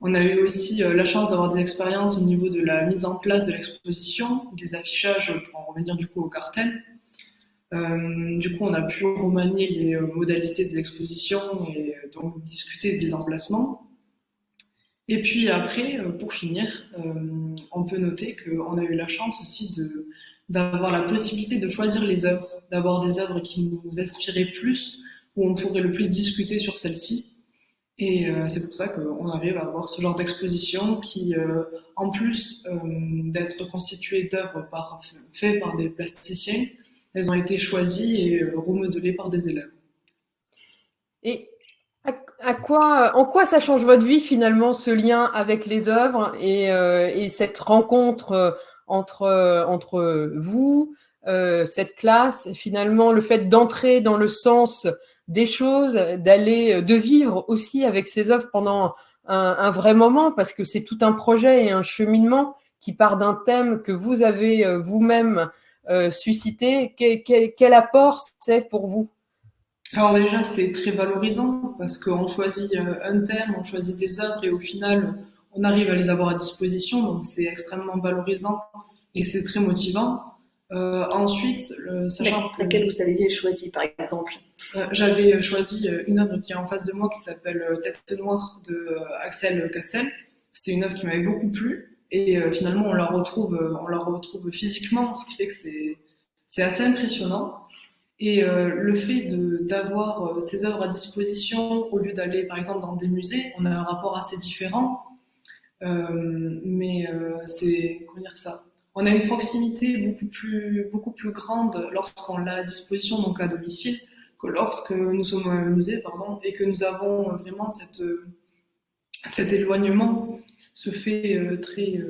On a eu aussi la chance d'avoir des expériences au niveau de la mise en place de l'exposition, des affichages pour en revenir du coup au cartel. Du coup, on a pu remanier les modalités des expositions et donc discuter des emplacements. Et puis après, pour finir, on peut noter qu'on a eu la chance aussi d'avoir la possibilité de choisir les œuvres, d'avoir des œuvres qui nous inspiraient plus, où on pourrait le plus discuter sur celles-ci. Et c'est pour ça qu'on arrive à avoir ce genre d'exposition qui, en plus d'être constituée d'œuvres faites par des plasticiens, elles ont été choisies et remodelées par des élèves. Et en quoi ça change votre vie finalement, ce lien avec les œuvres et cette rencontre entre vous, cette classe, finalement le fait d'entrer dans le sens des choses, de vivre aussi avec ces œuvres pendant un vrai moment, parce que c'est tout un projet et un cheminement qui part d'un thème que vous avez vous-même suscité. Quel apport c'est pour vous? Alors déjà, c'est très valorisant parce qu'on choisit un thème, on choisit des œuvres et au final, on arrive à les avoir à disposition. Donc c'est extrêmement valorisant et c'est très motivant. Ensuite, sachant que laquelle vous aviez choisi, par exemple? J'avais choisi une œuvre qui est en face de moi qui s'appelle Tête Noire de Axel Castel. C'était une œuvre qui m'avait beaucoup plu et finalement on la retrouve physiquement, ce qui fait que c'est assez impressionnant. Et le fait d'avoir ces œuvres à disposition au lieu d'aller par exemple dans des musées, on a un rapport assez différent. Mais c'est, comment dire ça? On a une proximité beaucoup plus grande lorsqu'on l'a à disposition, donc à domicile, que lorsque nous sommes au musée, pardon, et que nous avons vraiment cet éloignement, se fait très,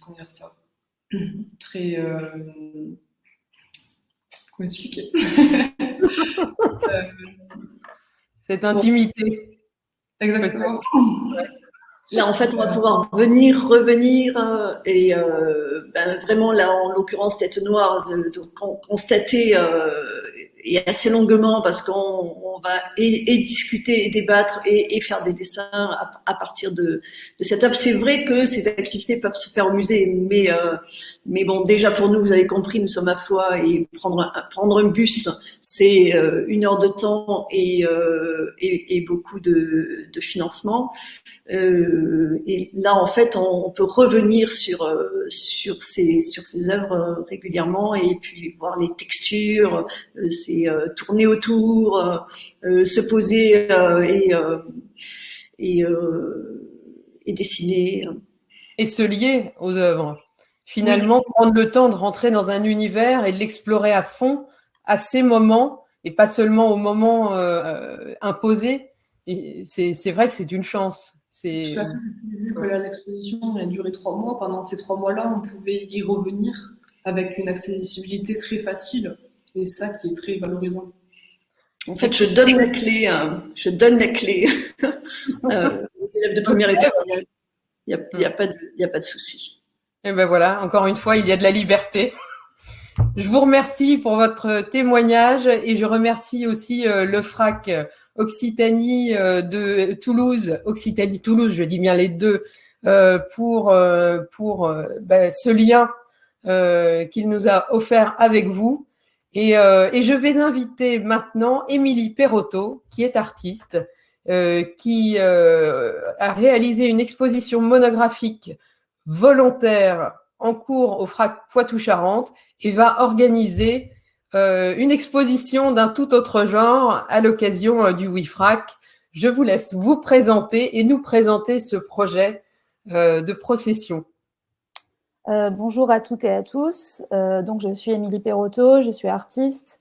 comment dire ça? Très, comment expliquer? Cette intimité. Exactement. Là, en fait, on va pouvoir venir, revenir, et vraiment, là, en l'occurrence, Tête Noire, de constater et assez longuement, parce qu'on va et discuter, et débattre, et faire des dessins à partir de cette œuvre. C'est vrai que ces activités peuvent se faire au musée, mais bon, déjà pour nous, vous avez compris, nous sommes à Foix, et prendre un bus, c'est 1 heure de temps et beaucoup de financement. Et là, en fait, on peut revenir sur ces œuvres régulièrement, et puis voir les textures, tourner autour, se poser et dessiner. Et se lier aux œuvres. Finalement, prendre le temps de rentrer dans un univers et de l'explorer à fond à ces moments, et pas seulement au moment imposé. Et c'est vrai que c'est une chance. Tout à fait. Vu que l'exposition a duré 3 mois, pendant ces 3 mois-là, on pouvait y revenir avec une accessibilité très facile, et ça qui est très valorisant. En fait, je donne la clé aux élèves de première étape. Il n'y a pas de souci. Et ben voilà, encore une fois, il y a de la liberté. Je vous remercie pour votre témoignage, et je remercie aussi le FRAC Occitanie de Toulouse, Occitanie-Toulouse, je dis bien les deux, pour ce lien qu'il nous a offert avec vous. Et je vais inviter maintenant Émilie Perrotto, qui est artiste, qui a réalisé une exposition monographique volontaire en cours au FRAC Poitou-Charentes, et va organiser une exposition d'un tout autre genre à l'occasion du WIFRAC. Je vous laisse vous présenter et nous présenter ce projet de procession. Bonjour à toutes et à tous. Donc, je suis Émilie Perrotto, je suis artiste.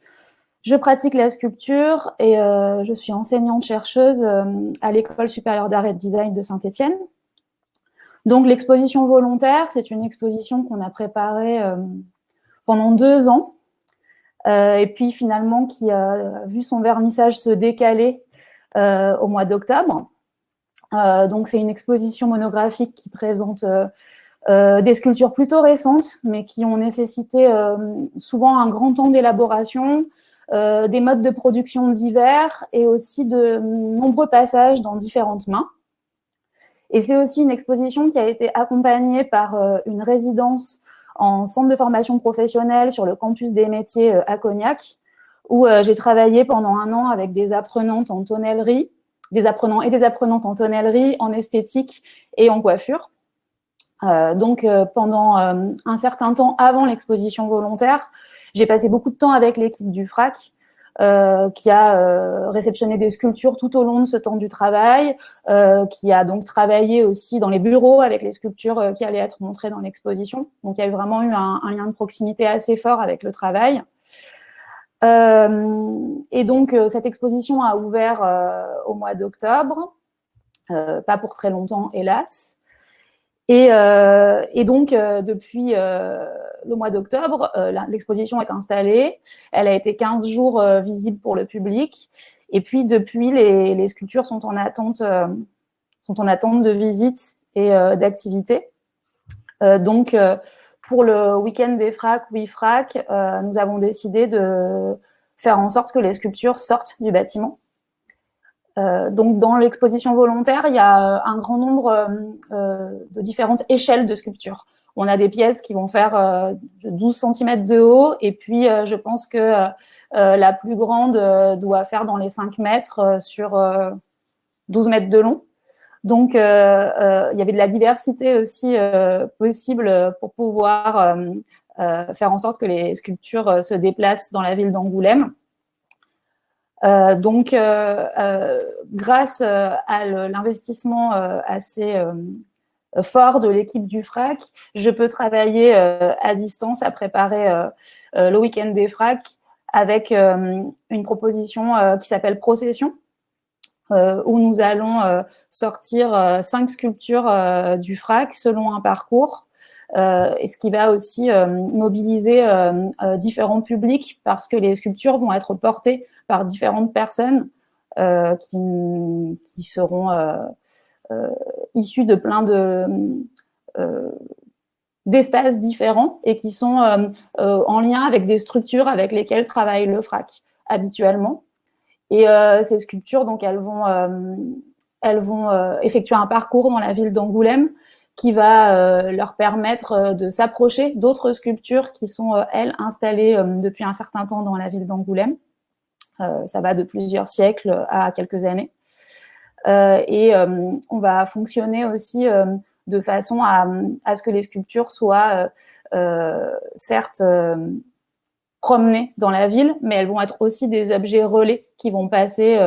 Je pratique la sculpture et je suis enseignante-chercheuse à l'École supérieure d'art et de design de Saint-Étienne. Donc, l'exposition volontaire, c'est une exposition qu'on a préparée pendant 2 ans. Et puis finalement qui a vu son vernissage se décaler au mois d'octobre. Donc c'est une exposition monographique qui présente des sculptures plutôt récentes, mais qui ont nécessité souvent un grand temps d'élaboration, des modes de production divers, et aussi de nombreux passages dans différentes mains. Et c'est aussi une exposition qui a été accompagnée par une résidence en centre de formation professionnelle sur le campus des métiers à Cognac, où j'ai travaillé pendant 1 an avec des apprenantes en tonnellerie, des apprenants et des apprenantes en tonnellerie, en esthétique et en coiffure. Donc, pendant un certain temps avant l'exposition volontaire, j'ai passé beaucoup de temps avec l'équipe du FRAC, qui a réceptionné des sculptures tout au long de ce temps du travail, qui a donc travaillé aussi dans les bureaux avec les sculptures qui allaient être montrées dans l'exposition. Donc, il y a eu vraiment eu un lien de proximité assez fort avec le travail. Et donc, cette exposition a ouvert au mois d'octobre, pas pour très longtemps, hélas. Et donc, depuis le mois d'octobre, l'exposition est installée. Elle a été 15 jours visible pour le public. Et puis, depuis, les sculptures sont en attente de visite et d'activité. Donc, pour le week-end des FRAC, WIFRAC, nous avons décidé de faire en sorte que les sculptures sortent du bâtiment. Donc, dans l'exposition volontaire, il y a un grand nombre de différentes échelles de sculptures. on a des pièces qui vont faire 12 cm de haut, et puis je pense que la plus grande doit faire dans les 5 mètres sur 12 mètres de long. Donc, il y avait de la diversité aussi possible pour pouvoir faire en sorte que les sculptures se déplacent dans la ville d'Angoulême. Donc, grâce à l'investissement assez fort de l'équipe du FRAC, je peux travailler à distance à préparer le week-end des FRAC avec une proposition qui s'appelle Procession, où nous allons sortir 5 sculptures du FRAC selon un parcours, et ce qui va aussi mobiliser différents publics, parce que les sculptures vont être portées par différentes personnes qui seront issues de plein d'espaces différents et qui sont en lien avec des structures avec lesquelles travaille le FRAC habituellement. Et ces sculptures, donc, elles vont effectuer un parcours dans la ville d'Angoulême qui va leur permettre de s'approcher d'autres sculptures qui sont, elles, installées depuis un certain temps dans la ville d'Angoulême. Ça va de plusieurs siècles à quelques années. Et on va fonctionner aussi de façon à ce que les sculptures soient certes promenées dans la ville, mais elles vont être aussi des objets relais qui vont passer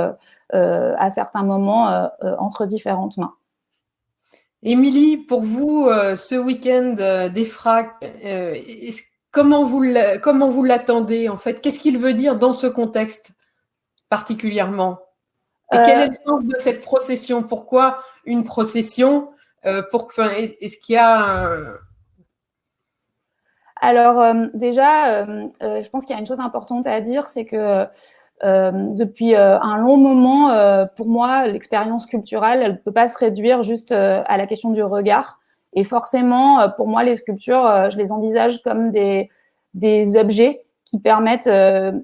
à certains moments entre différentes mains. Émilie, pour vous, ce week-end des FRAC, comment vous l'attendez en fait? Qu'est-ce qu'il veut dire dans ce contexte particulièrement? Et quel est le sens de cette procession? Pourquoi une procession? Est-ce qu'il y a Alors déjà, je pense qu'il y a une chose importante à dire, c'est que depuis un long moment, pour moi, l'expérience culturelle, elle ne peut pas se réduire juste à la question du regard. Et forcément, pour moi, les sculptures, je les envisage comme des objets qui permettent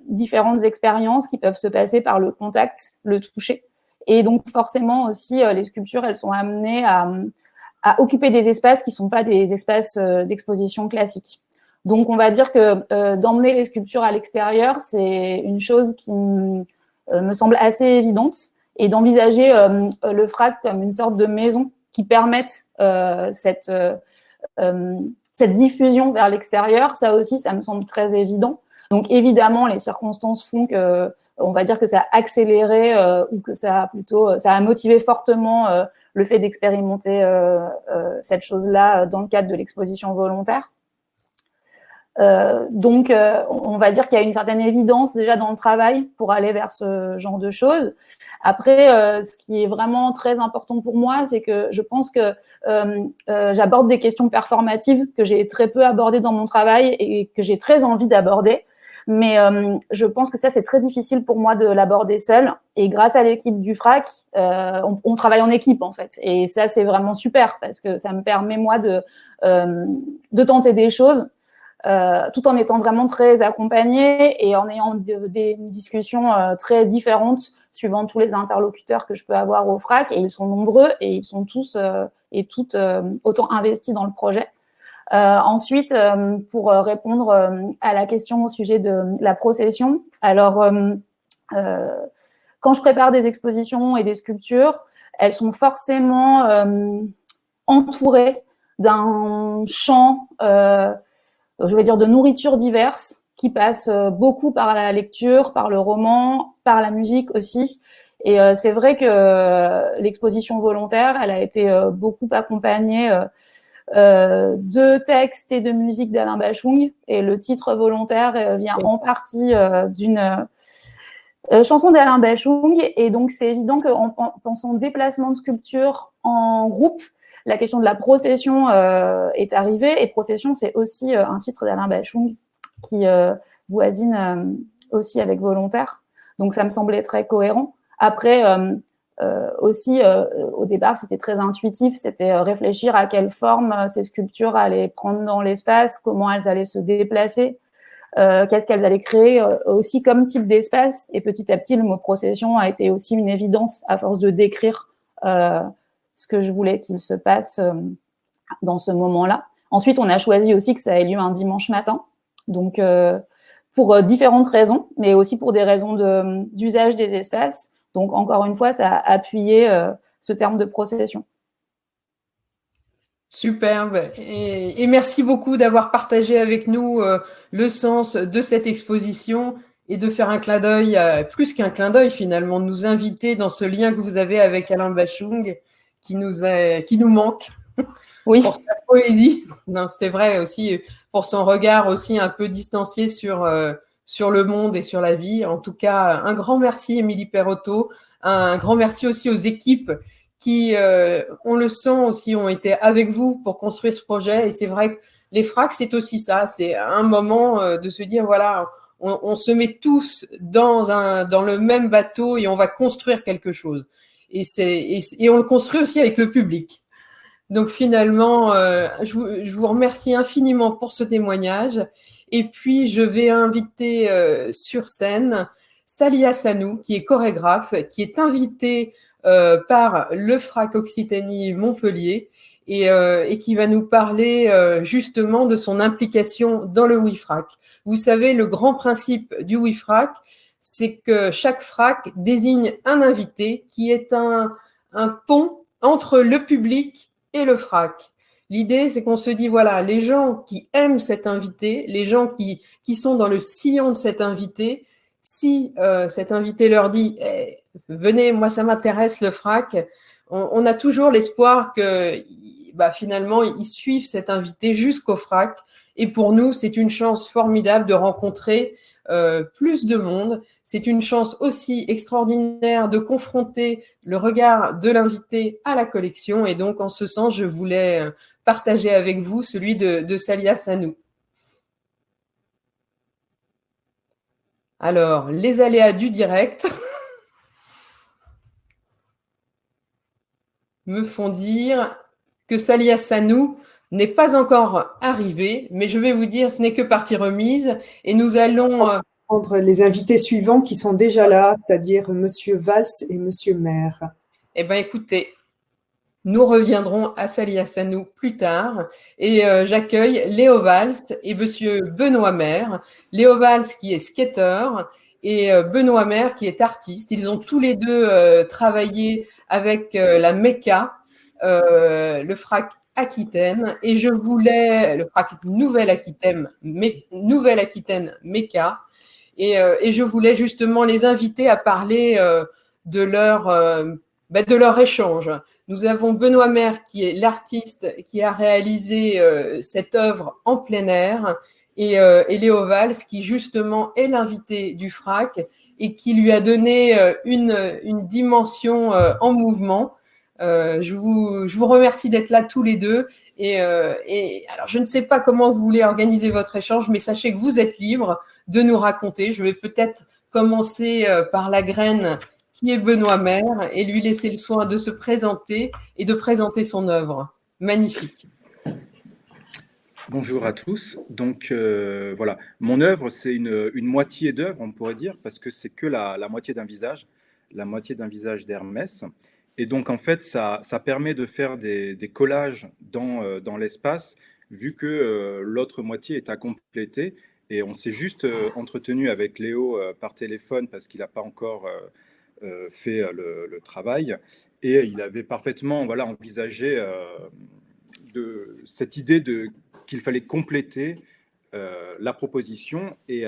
différentes expériences qui peuvent se passer par le contact, le toucher. Et donc, forcément aussi, les sculptures, elles sont amenées à occuper des espaces qui ne sont pas des espaces d'exposition classiques. Donc, on va dire que d'emmener les sculptures à l'extérieur, c'est une chose qui me semble assez évidente, et d'envisager le FRAC comme une sorte de maison qui permette cette diffusion vers l'extérieur, ça aussi, ça me semble très évident. Donc, évidemment, les circonstances font que, on va dire que ça a accéléré ou que ça a motivé fortement le fait d'expérimenter cette chose-là dans le cadre de l'exposition volontaire. Donc, on va dire qu'il y a une certaine évidence déjà dans le travail pour aller vers ce genre de choses. Après, ce qui est vraiment très important pour moi, c'est que je pense que j'aborde des questions performatives que j'ai très peu abordées dans mon travail et que j'ai très envie d'aborder. Mais je pense que ça, c'est très difficile pour moi de l'aborder seule. Et grâce à l'équipe du FRAC, on travaille en équipe, en fait. Et ça, c'est vraiment super parce que ça me permet, moi, de tenter des choses tout en étant vraiment très accompagnée et en ayant des discussions très différentes suivant tous les interlocuteurs que je peux avoir au FRAC. Et ils sont nombreux et ils sont tous et toutes autant investis dans le projet. Ensuite, pour répondre à la question au sujet de la procession, alors quand je prépare des expositions et des sculptures, elles sont forcément entourées d'un champ, je vais dire, de nourriture diverses qui passe beaucoup par la lecture, par le roman, par la musique aussi. Et c'est vrai que l'exposition volontaire, elle a été beaucoup accompagnée de textes et de musique d'Alain Bachung, et le titre volontaire vient en partie d'une chanson d'Alain Bachung, et donc c'est évident qu'en pensant déplacement de sculpture en groupe, la question de la procession est arrivée, et procession, c'est aussi un titre d'Alain Bachung qui voisine aussi avec volontaire, donc ça me semblait très cohérent. Après, aussi, au départ, c'était très intuitif, c'était réfléchir à quelle forme ces sculptures allaient prendre dans l'espace, comment elles allaient se déplacer, qu'est-ce qu'elles allaient créer aussi comme type d'espace. Et petit à petit, le mot procession a été aussi une évidence à force de décrire ce que je voulais qu'il se passe dans ce moment-là. Ensuite, on a choisi aussi que ça ait lieu un dimanche matin. Donc, pour différentes raisons, mais aussi pour des raisons d'usage des espaces. Donc, encore une fois, ça a appuyé ce terme de procession. Superbe. Et merci beaucoup d'avoir partagé avec nous le sens de cette exposition et de faire un clin d'œil, plus qu'un clin d'œil finalement, de nous inviter dans ce lien que vous avez avec Alain Bachung qui nous manque. Oui. Pour sa poésie. Non, c'est vrai aussi, pour son regard aussi un peu distancié sur le monde et sur la vie. En tout cas, un grand merci, Émilie Perrotto. Un grand merci aussi aux équipes qui, on le sent aussi, ont été avec vous pour construire ce projet. Et c'est vrai que les FRAC, c'est aussi ça. C'est un moment de se dire, voilà, on se met tous dans le même bateau et on va construire quelque chose. Et on le construit aussi avec le public. Donc finalement, je vous remercie infiniment pour ce témoignage. Et puis, je vais inviter sur scène Salia Sanou, qui est chorégraphe, qui est invitée par le FRAC Occitanie Montpellier et qui va nous parler justement de son implication dans le WIFRAC. Vous savez, le grand principe du WIFRAC, c'est que chaque FRAC désigne un invité qui est un pont entre le public et le FRAC. L'idée, c'est qu'on se dit, voilà, les gens qui aiment cet invité, les gens qui sont dans le sillon de cet invité, si cet invité leur dit venez, moi ça m'intéresse le FRAC, on a toujours l'espoir que finalement ils suivent cet invité jusqu'au FRAC. Et pour nous, c'est une chance formidable de rencontrer plus de monde. C'est une chance aussi extraordinaire de confronter le regard de l'invité à la collection. Et donc, en ce sens, je voulais partager avec vous celui de Salia Sanou. Alors, les aléas du direct me font dire que Salia Sanou n'est pas encore arrivée, mais je vais vous dire, ce n'est que partie remise et nous allons prendre les invités suivants qui sont déjà là, c'est-à-dire Monsieur Valls et Monsieur Maire. Eh bien, écoutez, nous reviendrons à Salia Sanou plus tard et j'accueille Léo Valls et Monsieur Benoît Maire. Léo Valls qui est skater et Benoît Maire qui est artiste. Ils ont tous les deux travaillé avec la MECA, le FRAC Aquitaine, et je voulais, le FRAC Nouvelle-Aquitaine MECA, et je voulais justement les inviter à parler de leur échange. Nous avons Benoît Maire qui est l'artiste qui a réalisé cette œuvre en plein air et Léo Valls qui justement est l'invité du FRAC et qui lui a donné une dimension en mouvement. Je vous remercie d'être là tous les deux et alors je ne sais pas comment vous voulez organiser votre échange, mais sachez que vous êtes libre de nous raconter. Je vais peut-être commencer par la graine qui est Benoît Maire et lui laisser le soin de se présenter et de présenter son œuvre. Magnifique. Bonjour à tous. Donc voilà, mon œuvre, c'est une moitié d'œuvre, on pourrait dire, parce que c'est que la moitié d'un visage d'Hermès. Et donc en fait, ça permet de faire des collages dans l'espace, vu que l'autre moitié est à compléter. Et on s'est juste entretenu avec Léo par téléphone parce qu'il n'a pas encore fait le travail. Et il avait parfaitement envisagé cette idée qu'il fallait compléter la proposition. Et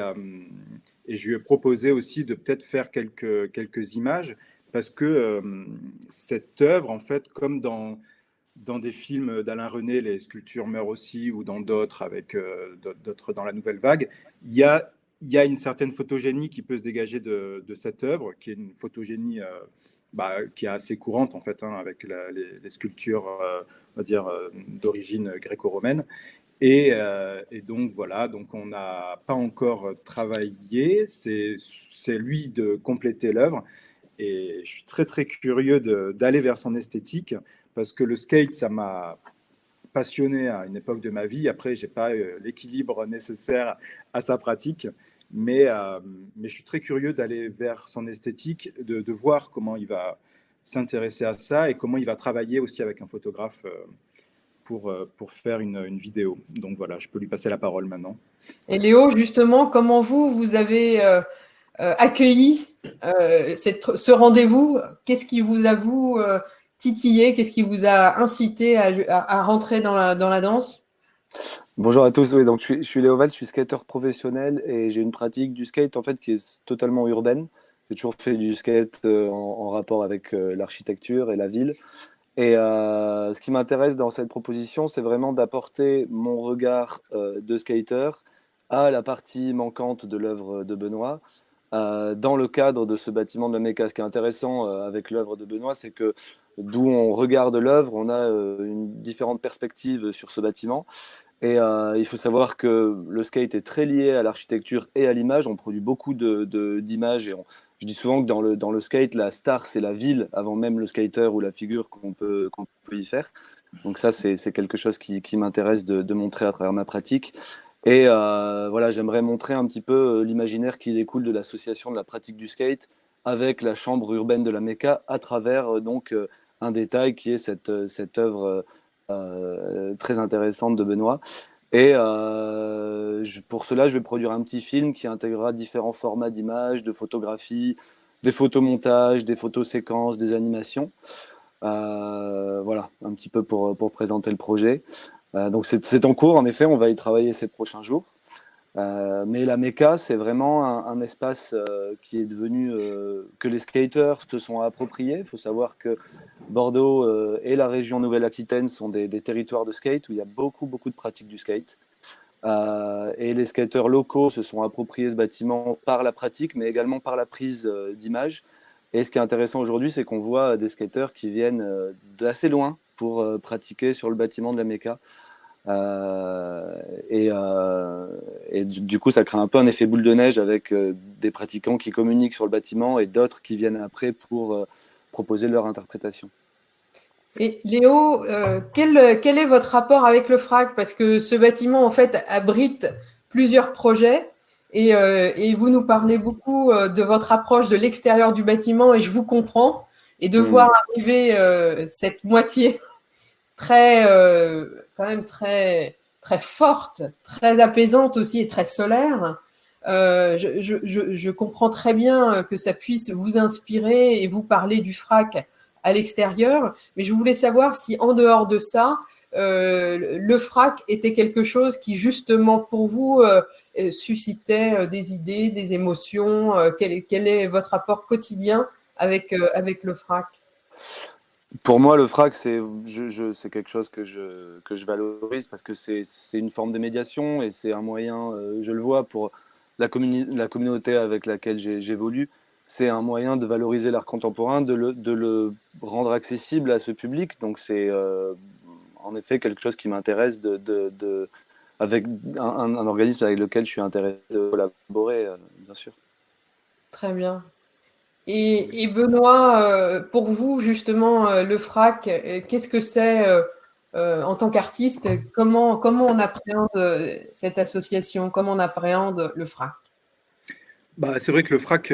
je lui ai proposé aussi de peut-être faire quelques images parce que cette œuvre, en fait, comme dans des films d'Alain René, Les sculptures meurent aussi, ou dans d'autres, avec d'autres dans la nouvelle vague, il y a une certaine photogénie qui peut se dégager de cette œuvre, qui est une photogénie qui est assez courante, en fait, avec les sculptures, on va dire, d'origine gréco-romaine. Et donc, voilà, donc on n'a pas encore travaillé, c'est lui de compléter l'œuvre. Et je suis très, très curieux d'aller vers son esthétique parce que le skate, ça m'a passionné à une époque de ma vie. Après, je n'ai pas l'équilibre nécessaire à sa pratique. Mais je suis très curieux d'aller vers son esthétique, de voir comment il va s'intéresser à ça et comment il va travailler aussi avec un photographe pour faire une vidéo. Donc voilà, je peux lui passer la parole maintenant. Et Léo, justement, comment vous avez accueilli ce rendez-vous? Qu'est-ce qui vous a titillé? Qu'est-ce qui vous a incité à rentrer dans la danse? Bonjour à tous, oui, donc je suis Léo Valls, je suis skateur professionnel et j'ai une pratique du skate en fait qui est totalement urbaine. J'ai toujours fait du skate en rapport avec l'architecture et la ville. Et ce qui m'intéresse dans cette proposition, c'est vraiment d'apporter mon regard de skater à la partie manquante de l'œuvre de Benoît. Dans le cadre de ce bâtiment de la Méca, ce qui est intéressant avec l'œuvre de Benoît, c'est que d'où on regarde l'œuvre, on a une différente perspective sur ce bâtiment. Et il faut savoir que le skate est très lié à l'architecture et à l'image. On produit beaucoup d'images et je dis souvent que dans le skate, la star, c'est la ville avant même le skater ou la figure qu'on peut y faire. Donc ça, c'est quelque chose qui m'intéresse de montrer à travers ma pratique. Et voilà, j'aimerais montrer un petit peu l'imaginaire qui découle de l'association de la pratique du skate avec la chambre urbaine de la Méca à travers donc un détail qui est cette œuvre très intéressante de Benoît. Et pour cela, je vais produire un petit film qui intégrera différents formats d'images, de photographies, des photomontages, des photoséquences, des animations. Voilà, un petit peu pour présenter le projet. Donc c'est en cours, en effet, on va y travailler ces prochains jours. Mais la Méca, c'est vraiment un espace qui est devenu, que les skaters se sont appropriés. Il faut savoir que Bordeaux et la région Nouvelle-Aquitaine sont des territoires de skate où il y a beaucoup de pratiques du skate. Et les skateurs locaux se sont appropriés ce bâtiment par la pratique, mais également par la prise d'images. Et ce qui est intéressant aujourd'hui, c'est qu'on voit des skateurs qui viennent d'assez loin pour pratiquer sur le bâtiment de la Méca. Et du coup, ça crée un peu un effet boule de neige avec des pratiquants qui communiquent sur le bâtiment et d'autres qui viennent après pour proposer leur interprétation. Et Léo, quel est votre rapport avec le FRAC? Parce que ce bâtiment, en fait, abrite plusieurs projets et vous nous parlez beaucoup de votre approche de l'extérieur du bâtiment et je vous comprends. Et de voir arriver cette moitié quand même très forte, très apaisante aussi et très solaire. Je comprends très bien que ça puisse vous inspirer et vous parler du FRAC à l'extérieur, mais je voulais savoir si en dehors de ça, le FRAC était quelque chose qui justement pour vous suscitait des idées, des émotions. Quel est votre rapport quotidien avec le FRAC? Pour moi, le FRAC, c'est quelque chose que je valorise parce que c'est une forme de médiation et c'est un moyen, je le vois pour la communauté avec laquelle j'évolue, c'est un moyen de valoriser l'art contemporain, de le rendre accessible à ce public. Donc c'est en effet quelque chose qui m'intéresse avec un organisme avec lequel je suis intéressé de collaborer, bien sûr. Très bien. Et Benoît, pour vous, justement, le FRAC, qu'est-ce que c'est en tant qu'artiste? Comment on appréhende cette association? Comment on appréhende le FRAC? C'est vrai que le FRAC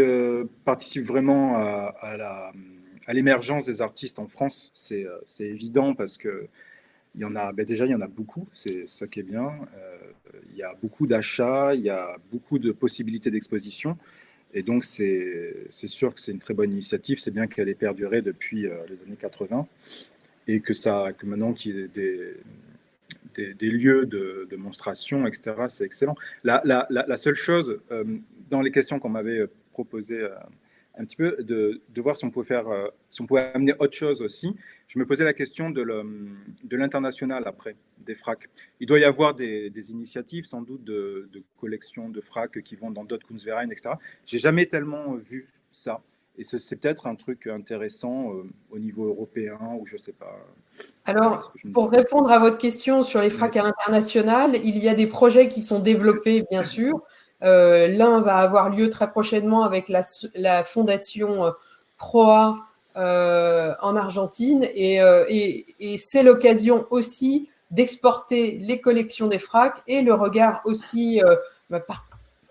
participe vraiment à l'émergence des artistes en France. C'est évident parce que il y en a, déjà, il y en a beaucoup, c'est ça qui est bien. Il y a beaucoup d'achats, il y a beaucoup de possibilités d'exposition. Et donc, c'est sûr que c'est une très bonne initiative. C'est bien qu'elle ait perduré depuis les années 80 et que maintenant qu'il y ait des lieux de démonstration, etc., c'est excellent. La seule chose, dans les questions qu'on m'avait proposées un petit peu, de voir si on pouvait amener autre chose aussi, je me posais la question de l'international après, des FRAC. Il doit y avoir des initiatives, sans doute, de collections de FRAC qui vont dans d'autres Kunstvereine, etc. J'ai jamais tellement vu ça. Et c'est peut-être un truc intéressant au niveau européen ou je ne sais pas. Alors, pour répondre à votre question sur les FRAC à l'international, il y a des projets qui sont développés, bien sûr. L'un va avoir lieu très prochainement avec la fondation PROA en Argentine et c'est l'occasion aussi d'exporter les collections des FRAC et le regard aussi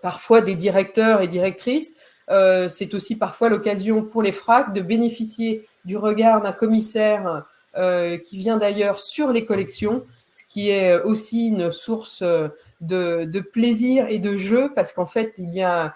parfois des directeurs et directrices. C'est aussi parfois l'occasion pour les FRAC de bénéficier du regard d'un commissaire qui vient d'ailleurs sur les collections, ce qui est aussi une source de plaisir et de jeu, parce qu'en fait, il y a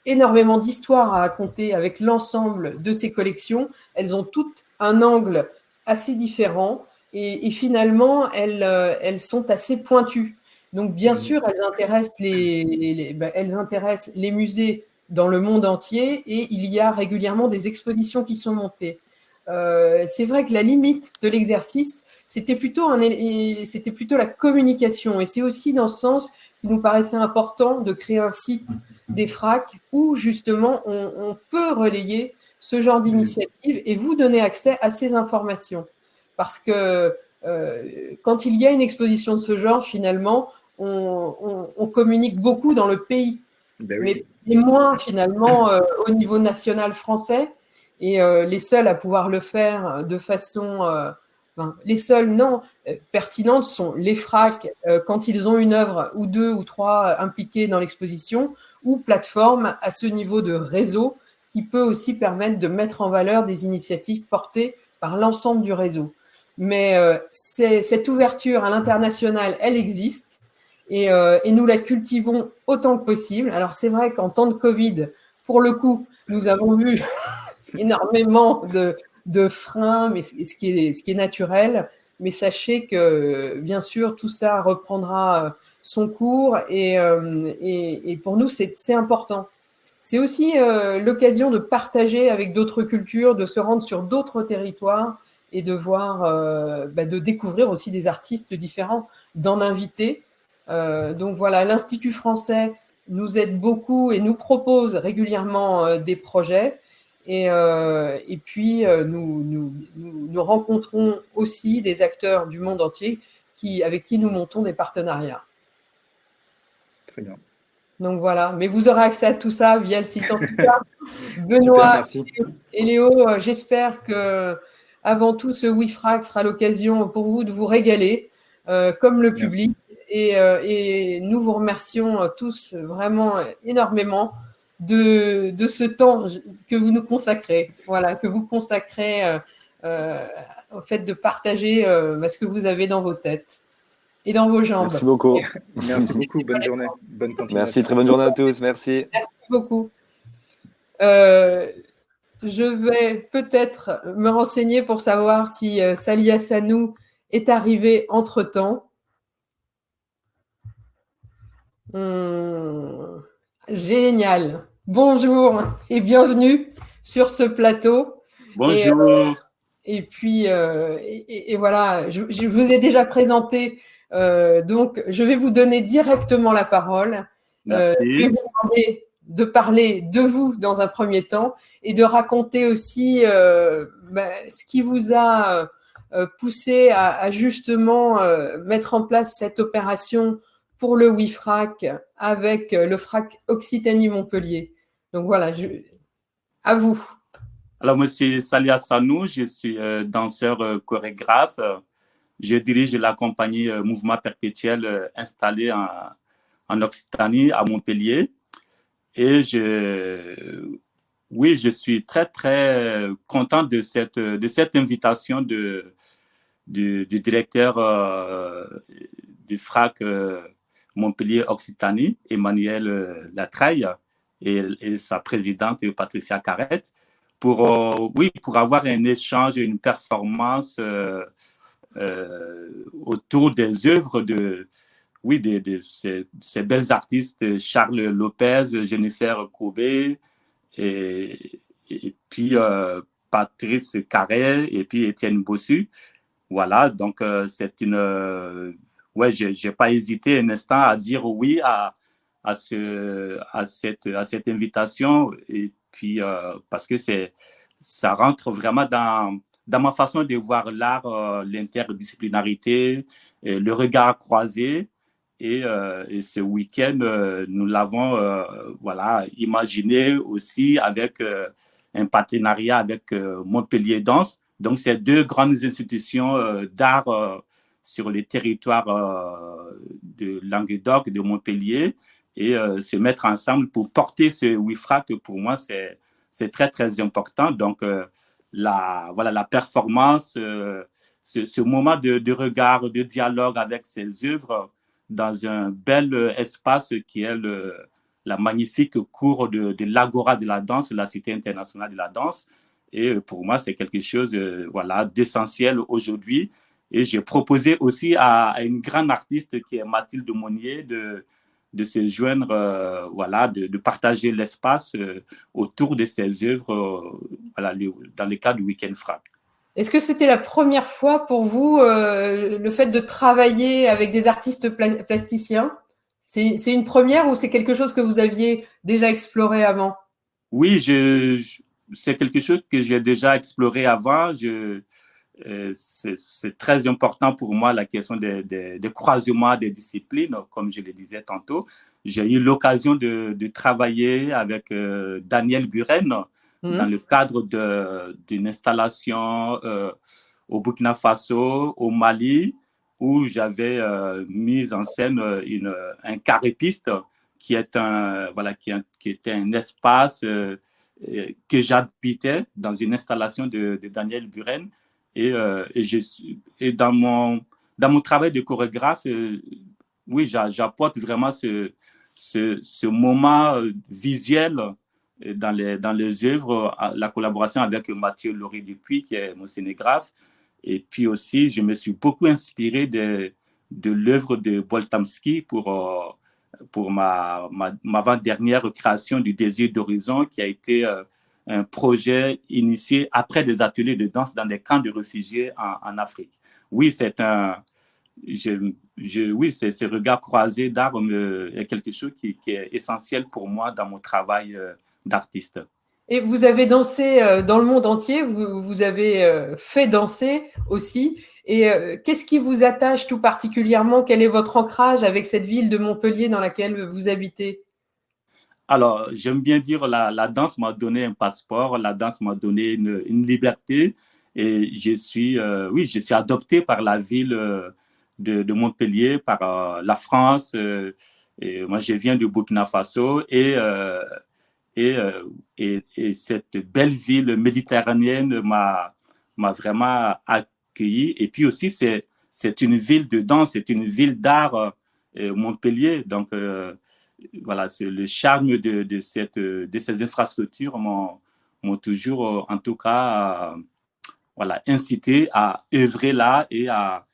énormément d'histoires à raconter avec l'ensemble de ces collections. Elles ont toutes un angle assez différent et finalement, elles sont assez pointues. Donc, bien sûr, elles intéressent elles intéressent les musées dans le monde entier et il y a régulièrement des expositions qui sont montées. C'est vrai que la limite de l'exercice, c'était plutôt la communication. Et c'est aussi dans ce sens qu'il nous paraissait important de créer un site des FRAC où justement on peut relayer ce genre d'initiative et vous donner accès à ces informations. Parce que quand il y a une exposition de ce genre, finalement, on communique beaucoup dans le pays, mais moins finalement au niveau national français. Et les seuls à pouvoir le faire de façon... les seuls, non, pertinentes sont les FRAC quand ils ont une œuvre ou deux ou trois impliquées dans l'exposition, ou plateforme à ce niveau de réseau qui peut aussi permettre de mettre en valeur des initiatives portées par l'ensemble du réseau. Mais cette ouverture à l'international, elle existe et nous la cultivons autant que possible. Alors c'est vrai qu'en temps de Covid, pour le coup, nous avons vu énormément de freins, mais ce qui est naturel. Mais sachez que, bien sûr, tout ça reprendra son cours et pour nous, c'est important. C'est aussi l'occasion de partager avec d'autres cultures, de se rendre sur d'autres territoires et de voir, de découvrir aussi des artistes différents, d'en inviter. Donc voilà, l'Institut français nous aide beaucoup et nous propose régulièrement des projets. Et puis, nous rencontrons aussi des acteurs du monde entier avec qui nous montons des partenariats. Très bien. Donc voilà, mais vous aurez accès à tout ça via le site en tout cas. Benoît et Léo, j'espère que avant tout, ce WIFRAC sera l'occasion pour vous de vous régaler, comme le public. Et nous vous remercions tous vraiment énormément de ce temps que vous nous consacrez, voilà, que vous consacrez au fait de partager ce que vous avez dans vos têtes et dans vos jambes. Merci beaucoup. Merci beaucoup, bonne journée, bonne continuation. Merci, très bonne journée à tous, merci. Merci beaucoup. Je vais peut-être me renseigner pour savoir si Salia Sanou est arrivé entre-temps. Génial. Bonjour et bienvenue sur ce plateau. Bonjour. Et puis, voilà, je vous ai déjà présenté, donc je vais vous donner directement la parole. Merci. Je vais vous demander de parler de vous dans un premier temps et de raconter aussi ce qui vous a poussé à justement mettre en place cette opération pour le WIFRAC avec le FRAC Occitanie-Montpellier. Donc voilà, à vous. Alors, moi, je suis Salia Sanou, je suis danseur chorégraphe. Je dirige la compagnie Mouvement Perpétuel installée en Occitanie, à Montpellier. Et je suis très, très content de cette invitation du directeur du FRAC Montpellier Occitanie, Emmanuel Latreille, et sa présidente Patricia Carrette, pour avoir un échange, une performance autour des œuvres de ces belles artistes, Charles Lopez, Jennifer Courbet, et puis Patrice Carré, et puis Étienne Bossu. Voilà, donc c'est une... j'ai pas hésité un instant à dire oui à cette invitation, et puis parce que ça rentre vraiment dans ma façon de voir l'art, l'interdisciplinarité, le regard croisé. Et ce week-end, nous l'avons imaginé aussi avec un partenariat avec Montpellier Danse. Donc, c'est deux grandes institutions d'art sur les territoires de Languedoc, de Montpellier, et se mettre ensemble pour porter ce WIFRAC, pour moi, c'est très, très important. Donc, la performance, ce moment de regard, de dialogue avec ses œuvres dans un bel espace qui est la magnifique cour de l'Agora de la danse, la Cité internationale de la danse. Et pour moi, c'est quelque chose d'essentiel aujourd'hui. Et j'ai proposé aussi à une grande artiste qui est Mathilde Monnier de se joindre, de partager l'espace autour de ses œuvres dans le cadre du Week-end Frac. Est-ce que c'était la première fois pour vous le fait de travailler avec des artistes plasticiens? C'est une première ou c'est quelque chose que vous aviez déjà exploré avant? Oui, c'est quelque chose que j'ai déjà exploré avant. C'est très important pour moi la question des croisements des disciplines, comme je le disais tantôt. J'ai eu l'occasion de travailler avec Daniel Buren dans le cadre d'une installation au Burkina Faso, au Mali, où j'avais mis en scène un carré-piste qui était un espace que j'habitais dans une installation de Daniel Buren. Et dans mon travail de chorégraphe, oui, j'apporte vraiment ce moment visuel dans les œuvres, la collaboration avec Mathieu Laurie Dupuis, qui est mon scénographe. Et puis aussi, je me suis beaucoup inspiré de l'œuvre de Boltanski pour ma avant-dernière création du Désir d'Horizon, qui a été un projet initié après des ateliers de danse dans des camps de réfugiés en Afrique. Oui, c'est ce regard croisé d'art est quelque chose qui est essentiel pour moi dans mon travail d'artiste. Et vous avez dansé dans le monde entier, vous avez fait danser aussi. Et qu'est-ce qui vous attache tout particulièrement? Quel est votre ancrage avec cette ville de Montpellier dans laquelle vous habitez? Alors, j'aime bien dire la danse m'a donné un passeport, la danse m'a donné une liberté. Et je suis adopté par la ville de Montpellier, par la France. Et moi, je viens du Burkina Faso et cette belle ville méditerranéenne m'a vraiment accueilli. Et puis aussi, c'est une ville de danse, c'est une ville d'art, Montpellier. Donc, c'est le charme de ces infrastructures m'ont toujours, en tout cas, incité à œuvrer là et à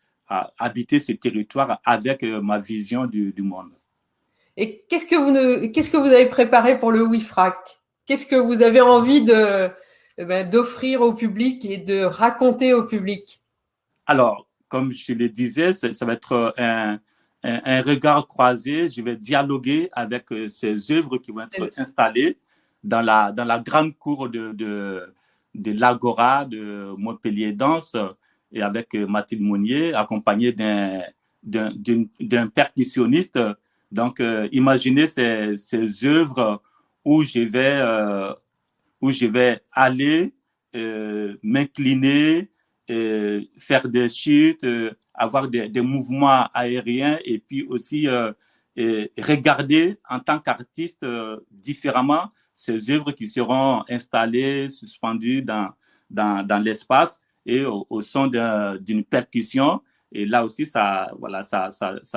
habiter ce territoire avec ma vision du monde. Et qu'est-ce que vous avez préparé pour le WIFRAC? Qu'est-ce que vous avez envie d'offrir au public et de raconter au public? Alors, comme je le disais, ça va être un regard croisé. Je vais dialoguer avec ces œuvres qui vont être installées dans la grande cour de l'Agora de Montpellier Danse et avec Mathilde Monnier, accompagnée d'un percussionniste. Donc, imaginez ces œuvres où je vais aller m'incliner, faire des chutes, avoir des mouvements aériens et puis aussi regarder en tant qu'artiste différemment ces œuvres qui seront installées, suspendues dans l'espace et au son d'une percussion. Et là aussi, ça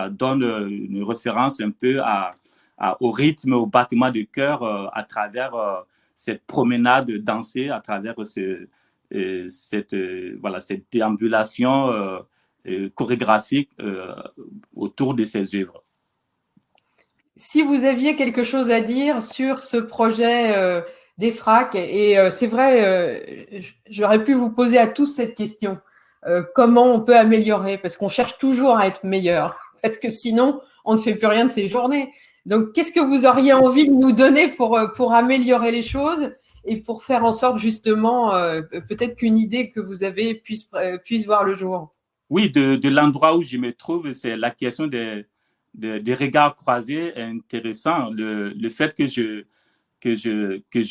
donne une référence un peu au rythme, au battement de cœur à travers cette promenade dansée, à travers cette déambulation chorégraphique autour de ces œuvres. Si vous aviez quelque chose à dire sur ce projet des FRAC, et c'est vrai, j'aurais pu vous poser à tous cette question. Comment on peut améliorer? Parce qu'on cherche toujours à être meilleur, parce que sinon, on ne fait plus rien de ces journées. Donc, qu'est-ce que vous auriez envie de nous donner pour améliorer les choses et pour faire en sorte justement, peut-être qu'une idée que vous avez puisse voir le jour? Oui, de l'endroit où je me trouve, c'est la question des regards croisés est intéressant. Le fait que je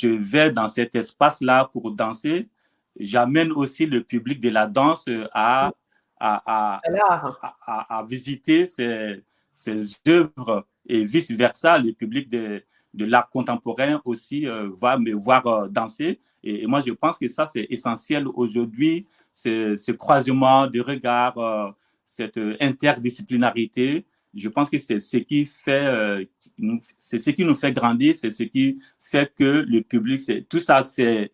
vais dans cet espace-là pour danser, j'amène aussi le public de la danse à visiter ces œuvres et vice-versa, le public l'art contemporain aussi va me voir danser. Et moi, je pense que ça, c'est essentiel aujourd'hui, ce croisement de regards, cette interdisciplinarité. Je pense que c'est ce qui fait, c'est ce qui nous fait grandir, c'est ce qui fait que le public, tout ça, c'est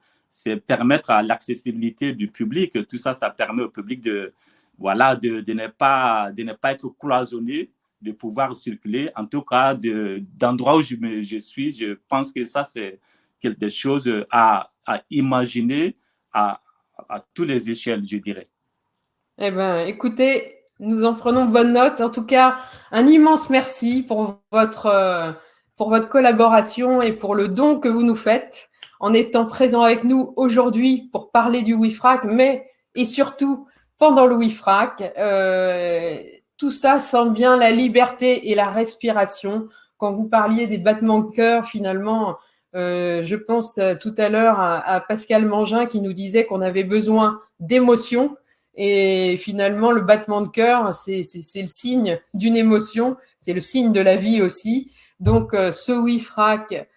permettre à l'accessibilité du public. Tout ça, ça permet au public de ne pas être cloisonné, de pouvoir circuler. En tout cas, d'endroit où je suis, je pense que ça, c'est quelque chose à imaginer à toutes les échelles, je dirais. Eh bien, écoutez, nous en prenons bonne note. En tout cas, un immense merci pour votre collaboration et pour le don que vous nous faites en étant présent avec nous aujourd'hui pour parler du WIFRAC, mais et surtout pendant le WIFRAC. Tout ça sent bien la liberté et la respiration. Quand vous parliez des battements de cœur, finalement, je pense tout à l'heure à Pascal Mangin qui nous disait qu'on avait besoin d'émotions. Et finalement, le battement de cœur, c'est le signe d'une émotion, c'est le signe de la vie aussi. Donc, ce WIFRAC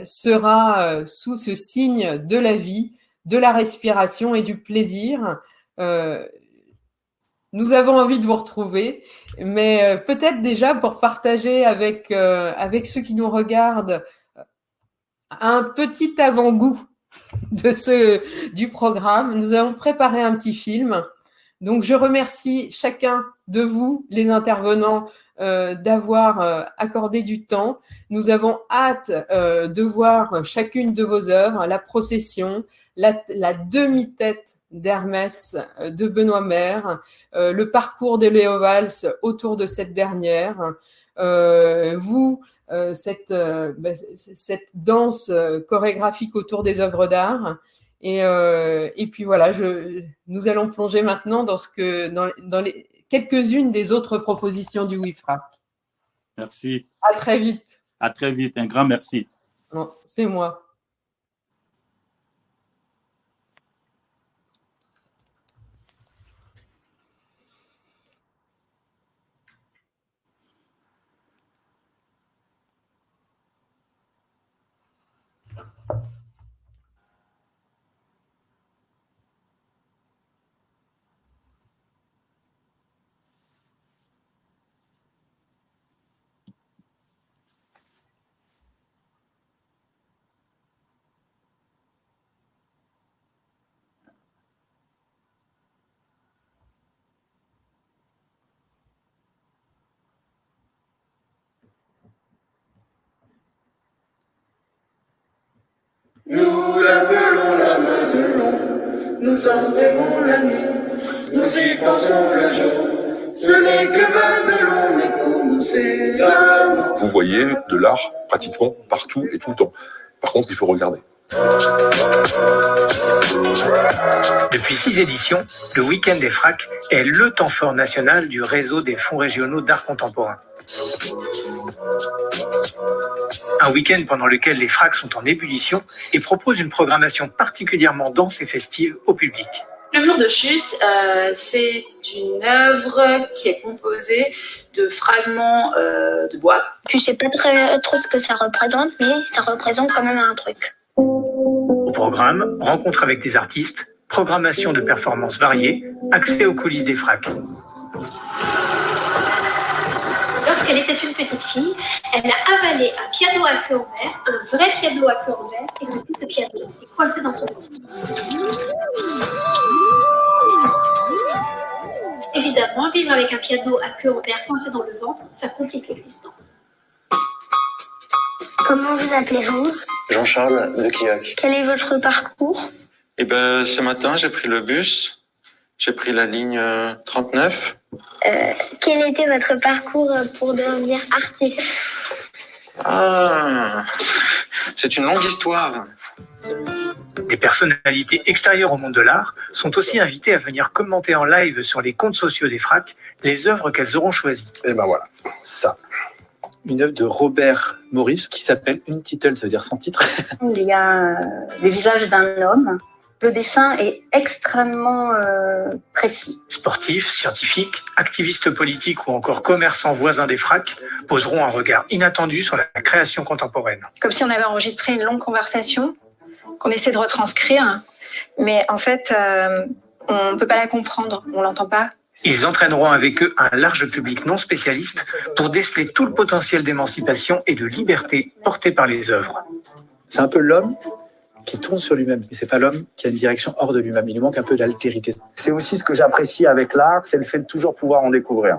sera sous ce signe de la vie, de la respiration et du plaisir. Nous avons envie de vous retrouver, mais peut-être déjà pour partager avec ceux qui nous regardent un petit avant-goût du programme. Nous avons préparé un petit film. Donc, je remercie chacun de vous, les intervenants, d'avoir accordé du temps. Nous avons hâte de voir chacune de vos œuvres, la procession, la demi-tête d'Hermès de Benoît Maire, le parcours de Léo Valls autour de cette dernière, cette danse chorégraphique autour des œuvres d'art. Et puis voilà, nous allons plonger maintenant dans quelques-unes des autres propositions du WIFRAC. Merci. À très vite. À très vite. Un grand merci. Non, c'est moi. Nous l'appelons la main de l'ombre, nous en rêvons la nuit, nous y pensons le jour. Ce n'est que main de l'ombre, mais pour nous c'est l'amour. Vous voyez de l'art pratiquement partout et tout le temps. Par contre, il faut regarder. Depuis 6 éditions, le Week-end des FRAC est le temps fort national du réseau des fonds régionaux d'art contemporain. Un week-end pendant lequel les FRAC sont en ébullition et proposent une programmation particulièrement dense et festive au public. Le mur de chute, c'est une œuvre qui est composée de fragments de bois. Je ne sais pas trop ce que ça représente, mais ça représente quand même un truc. Au programme, rencontre avec des artistes, programmation de performances variées, accès aux coulisses des FRAC. Lorsqu'elle était une petite fille, elle a avalé un piano à queue en verre, un vrai piano à queue en verre, et depuis ce piano est coincé dans son ventre. Évidemment, vivre avec un piano à queue en verre coincé dans le ventre, ça complique l'existence. Comment vous appelez-vous ? Jean-Charles de Quilhac. Quel est votre parcours ? Eh ben, ce matin, j'ai pris le bus. J'ai pris la ligne 39. Quel était votre parcours pour devenir artiste ? Ah, c'est une longue histoire. Des personnalités extérieures au monde de l'art sont aussi invitées à venir commenter en live sur les comptes sociaux des FRAC les œuvres qu'elles auront choisies. Et ben voilà, ça. Une œuvre de Robert Maurice qui s'appelle Untitled, ça veut dire sans titre. Il y a le visage d'un homme Le dessin est extrêmement précis. Sportifs, scientifiques, activistes politiques ou encore commerçants voisins des FRAC poseront un regard inattendu sur la création contemporaine. Comme si on avait enregistré une longue conversation qu'on essaie de retranscrire, mais en fait, on ne peut pas la comprendre, on ne l'entend pas. Ils entraîneront avec eux un large public non spécialiste pour déceler tout le potentiel d'émancipation et de liberté porté par les œuvres. C'est un peu l'homme qui tourne sur lui-même. Et c'est pas l'homme qui a une direction hors de lui-même. Il lui manque un peu d'altérité. C'est aussi ce que j'apprécie avec l'art, c'est le fait de toujours pouvoir en découvrir.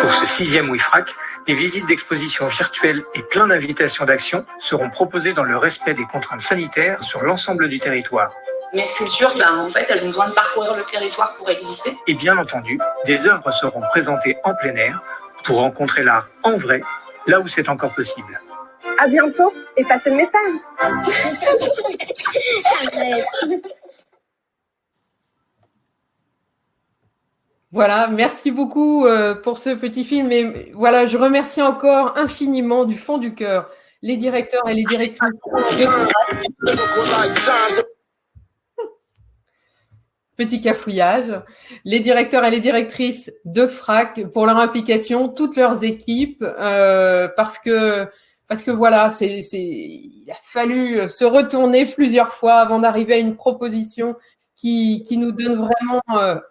Pour ce 6e WIFRAC, des visites d'exposition virtuelles et plein d'invitations d'action seront proposées dans le respect des contraintes sanitaires sur l'ensemble du territoire. Mes sculptures, en fait, elles ont besoin de parcourir le territoire pour exister. Et bien entendu, des œuvres seront présentées en plein air pour rencontrer l'art en vrai, là où c'est encore possible. À bientôt et passez le message. Voilà, merci beaucoup pour ce petit film. Et voilà, je remercie encore infiniment du fond du cœur les directeurs et les directrices. Petit cafouillage. Les directeurs et les directrices de FRAC pour leur implication, toutes leurs équipes, parce que voilà, il a fallu se retourner plusieurs fois avant d'arriver à une proposition qui nous donne vraiment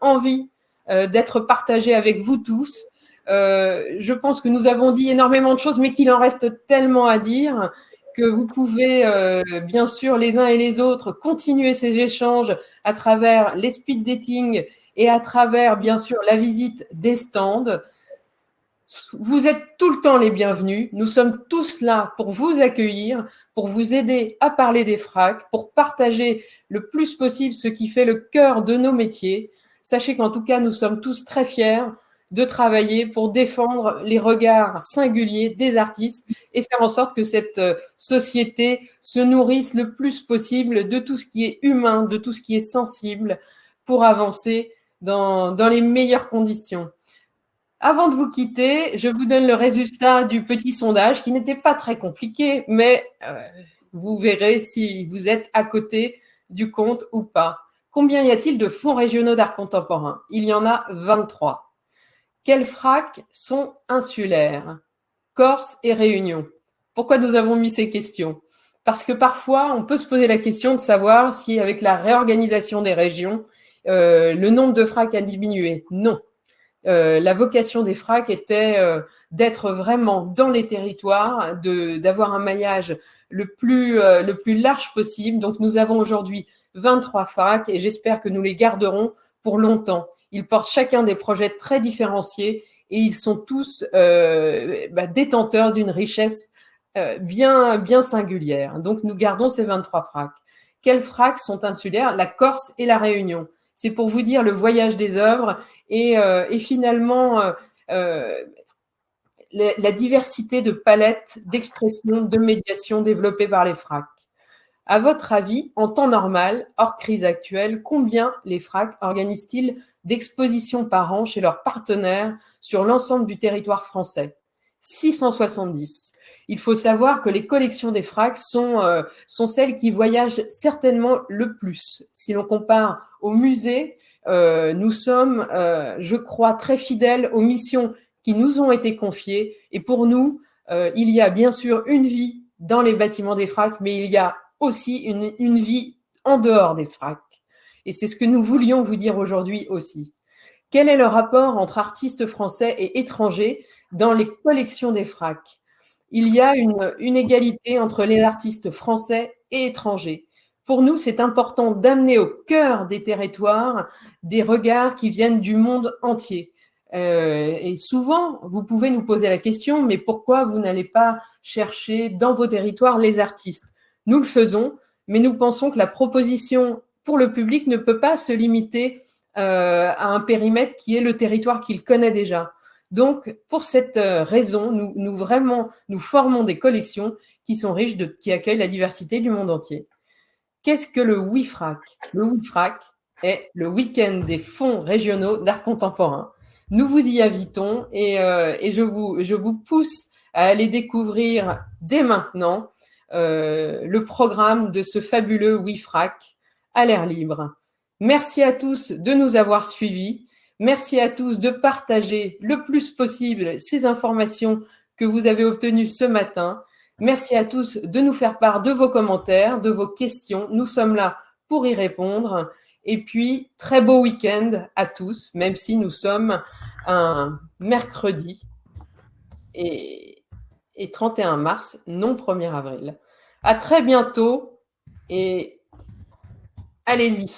envie d'être partagée avec vous tous. Je pense que nous avons dit énormément de choses, mais qu'il en reste tellement à dire que vous pouvez, bien sûr, les uns et les autres, continuer ces échanges à travers les speed dating et à travers, bien sûr, la visite des stands. Vous êtes tout le temps les bienvenus. Nous sommes tous là pour vous accueillir, pour vous aider à parler des FRAC, pour partager le plus possible ce qui fait le cœur de nos métiers. Sachez qu'en tout cas, nous sommes tous très fiers de travailler pour défendre les regards singuliers des artistes et faire en sorte que cette société se nourrisse le plus possible de tout ce qui est humain, de tout ce qui est sensible pour avancer dans les meilleures conditions. Avant de vous quitter, je vous donne le résultat du petit sondage qui n'était pas très compliqué, mais vous verrez si vous êtes à côté du compte ou pas. Combien y a-t-il de fonds régionaux d'art contemporain? Il y en a 23. Quels FRAC sont insulaires? Corse et Réunion. Pourquoi nous avons mis ces questions? Parce que parfois, on peut se poser la question de savoir si, avec la réorganisation des régions, le nombre de FRAC a diminué. Non. La vocation des FRAC était d'être vraiment dans les territoires, d'avoir un maillage le plus large possible. Donc, nous avons aujourd'hui 23 FRAC et j'espère que nous les garderons pour longtemps. Ils portent chacun des projets très différenciés et ils sont tous détenteurs d'une richesse bien singulière. Donc, nous gardons ces 23 FRAC. Quels FRAC sont insulaires? La Corse et la Réunion. C'est pour vous dire le voyage des œuvres et finalement la diversité de palettes, d'expression, de médiation développées par les FRAC. À votre avis, en temps normal, hors crise actuelle, combien les FRAC organisent-ils d'expositions par an chez leurs partenaires sur l'ensemble du territoire français? 670. Il faut savoir que les collections des FRAC sont celles qui voyagent certainement le plus. Si l'on compare aux musées, nous sommes, je crois, très fidèles aux missions qui nous ont été confiées. Et pour nous, il y a bien sûr une vie dans les bâtiments des FRAC, mais il y a aussi une vie en dehors des FRAC. Et c'est ce que nous voulions vous dire aujourd'hui aussi. Quel est le rapport entre artistes français et étrangers dans les collections des FRAC? Il y a une égalité entre les artistes français et étrangers. Pour nous, c'est important d'amener au cœur des territoires des regards qui viennent du monde entier. Et souvent, vous pouvez nous poser la question, mais pourquoi vous n'allez pas chercher dans vos territoires les artistes? Nous le faisons, mais nous pensons que la proposition pour le public ne peut pas se limiter à un périmètre qui est le territoire qu'il connaît déjà. Donc, pour cette raison, nous formons des collections qui sont riches, qui accueillent la diversité du monde entier. Qu'est-ce que le WIFRAC? Le WIFRAC est le week-end des fonds régionaux d'art contemporain. Nous vous y invitons et je vous pousse à aller découvrir dès maintenant le programme de ce fabuleux WIFRAC à l'air libre. Merci à tous de nous avoir suivis. Merci à tous de partager le plus possible ces informations que vous avez obtenues ce matin. Merci à tous de nous faire part de vos commentaires, de vos questions. Nous sommes là pour y répondre. Et puis, très beau week-end à tous, même si nous sommes un mercredi et 31 mars, non 1er avril. À très bientôt et allez-y.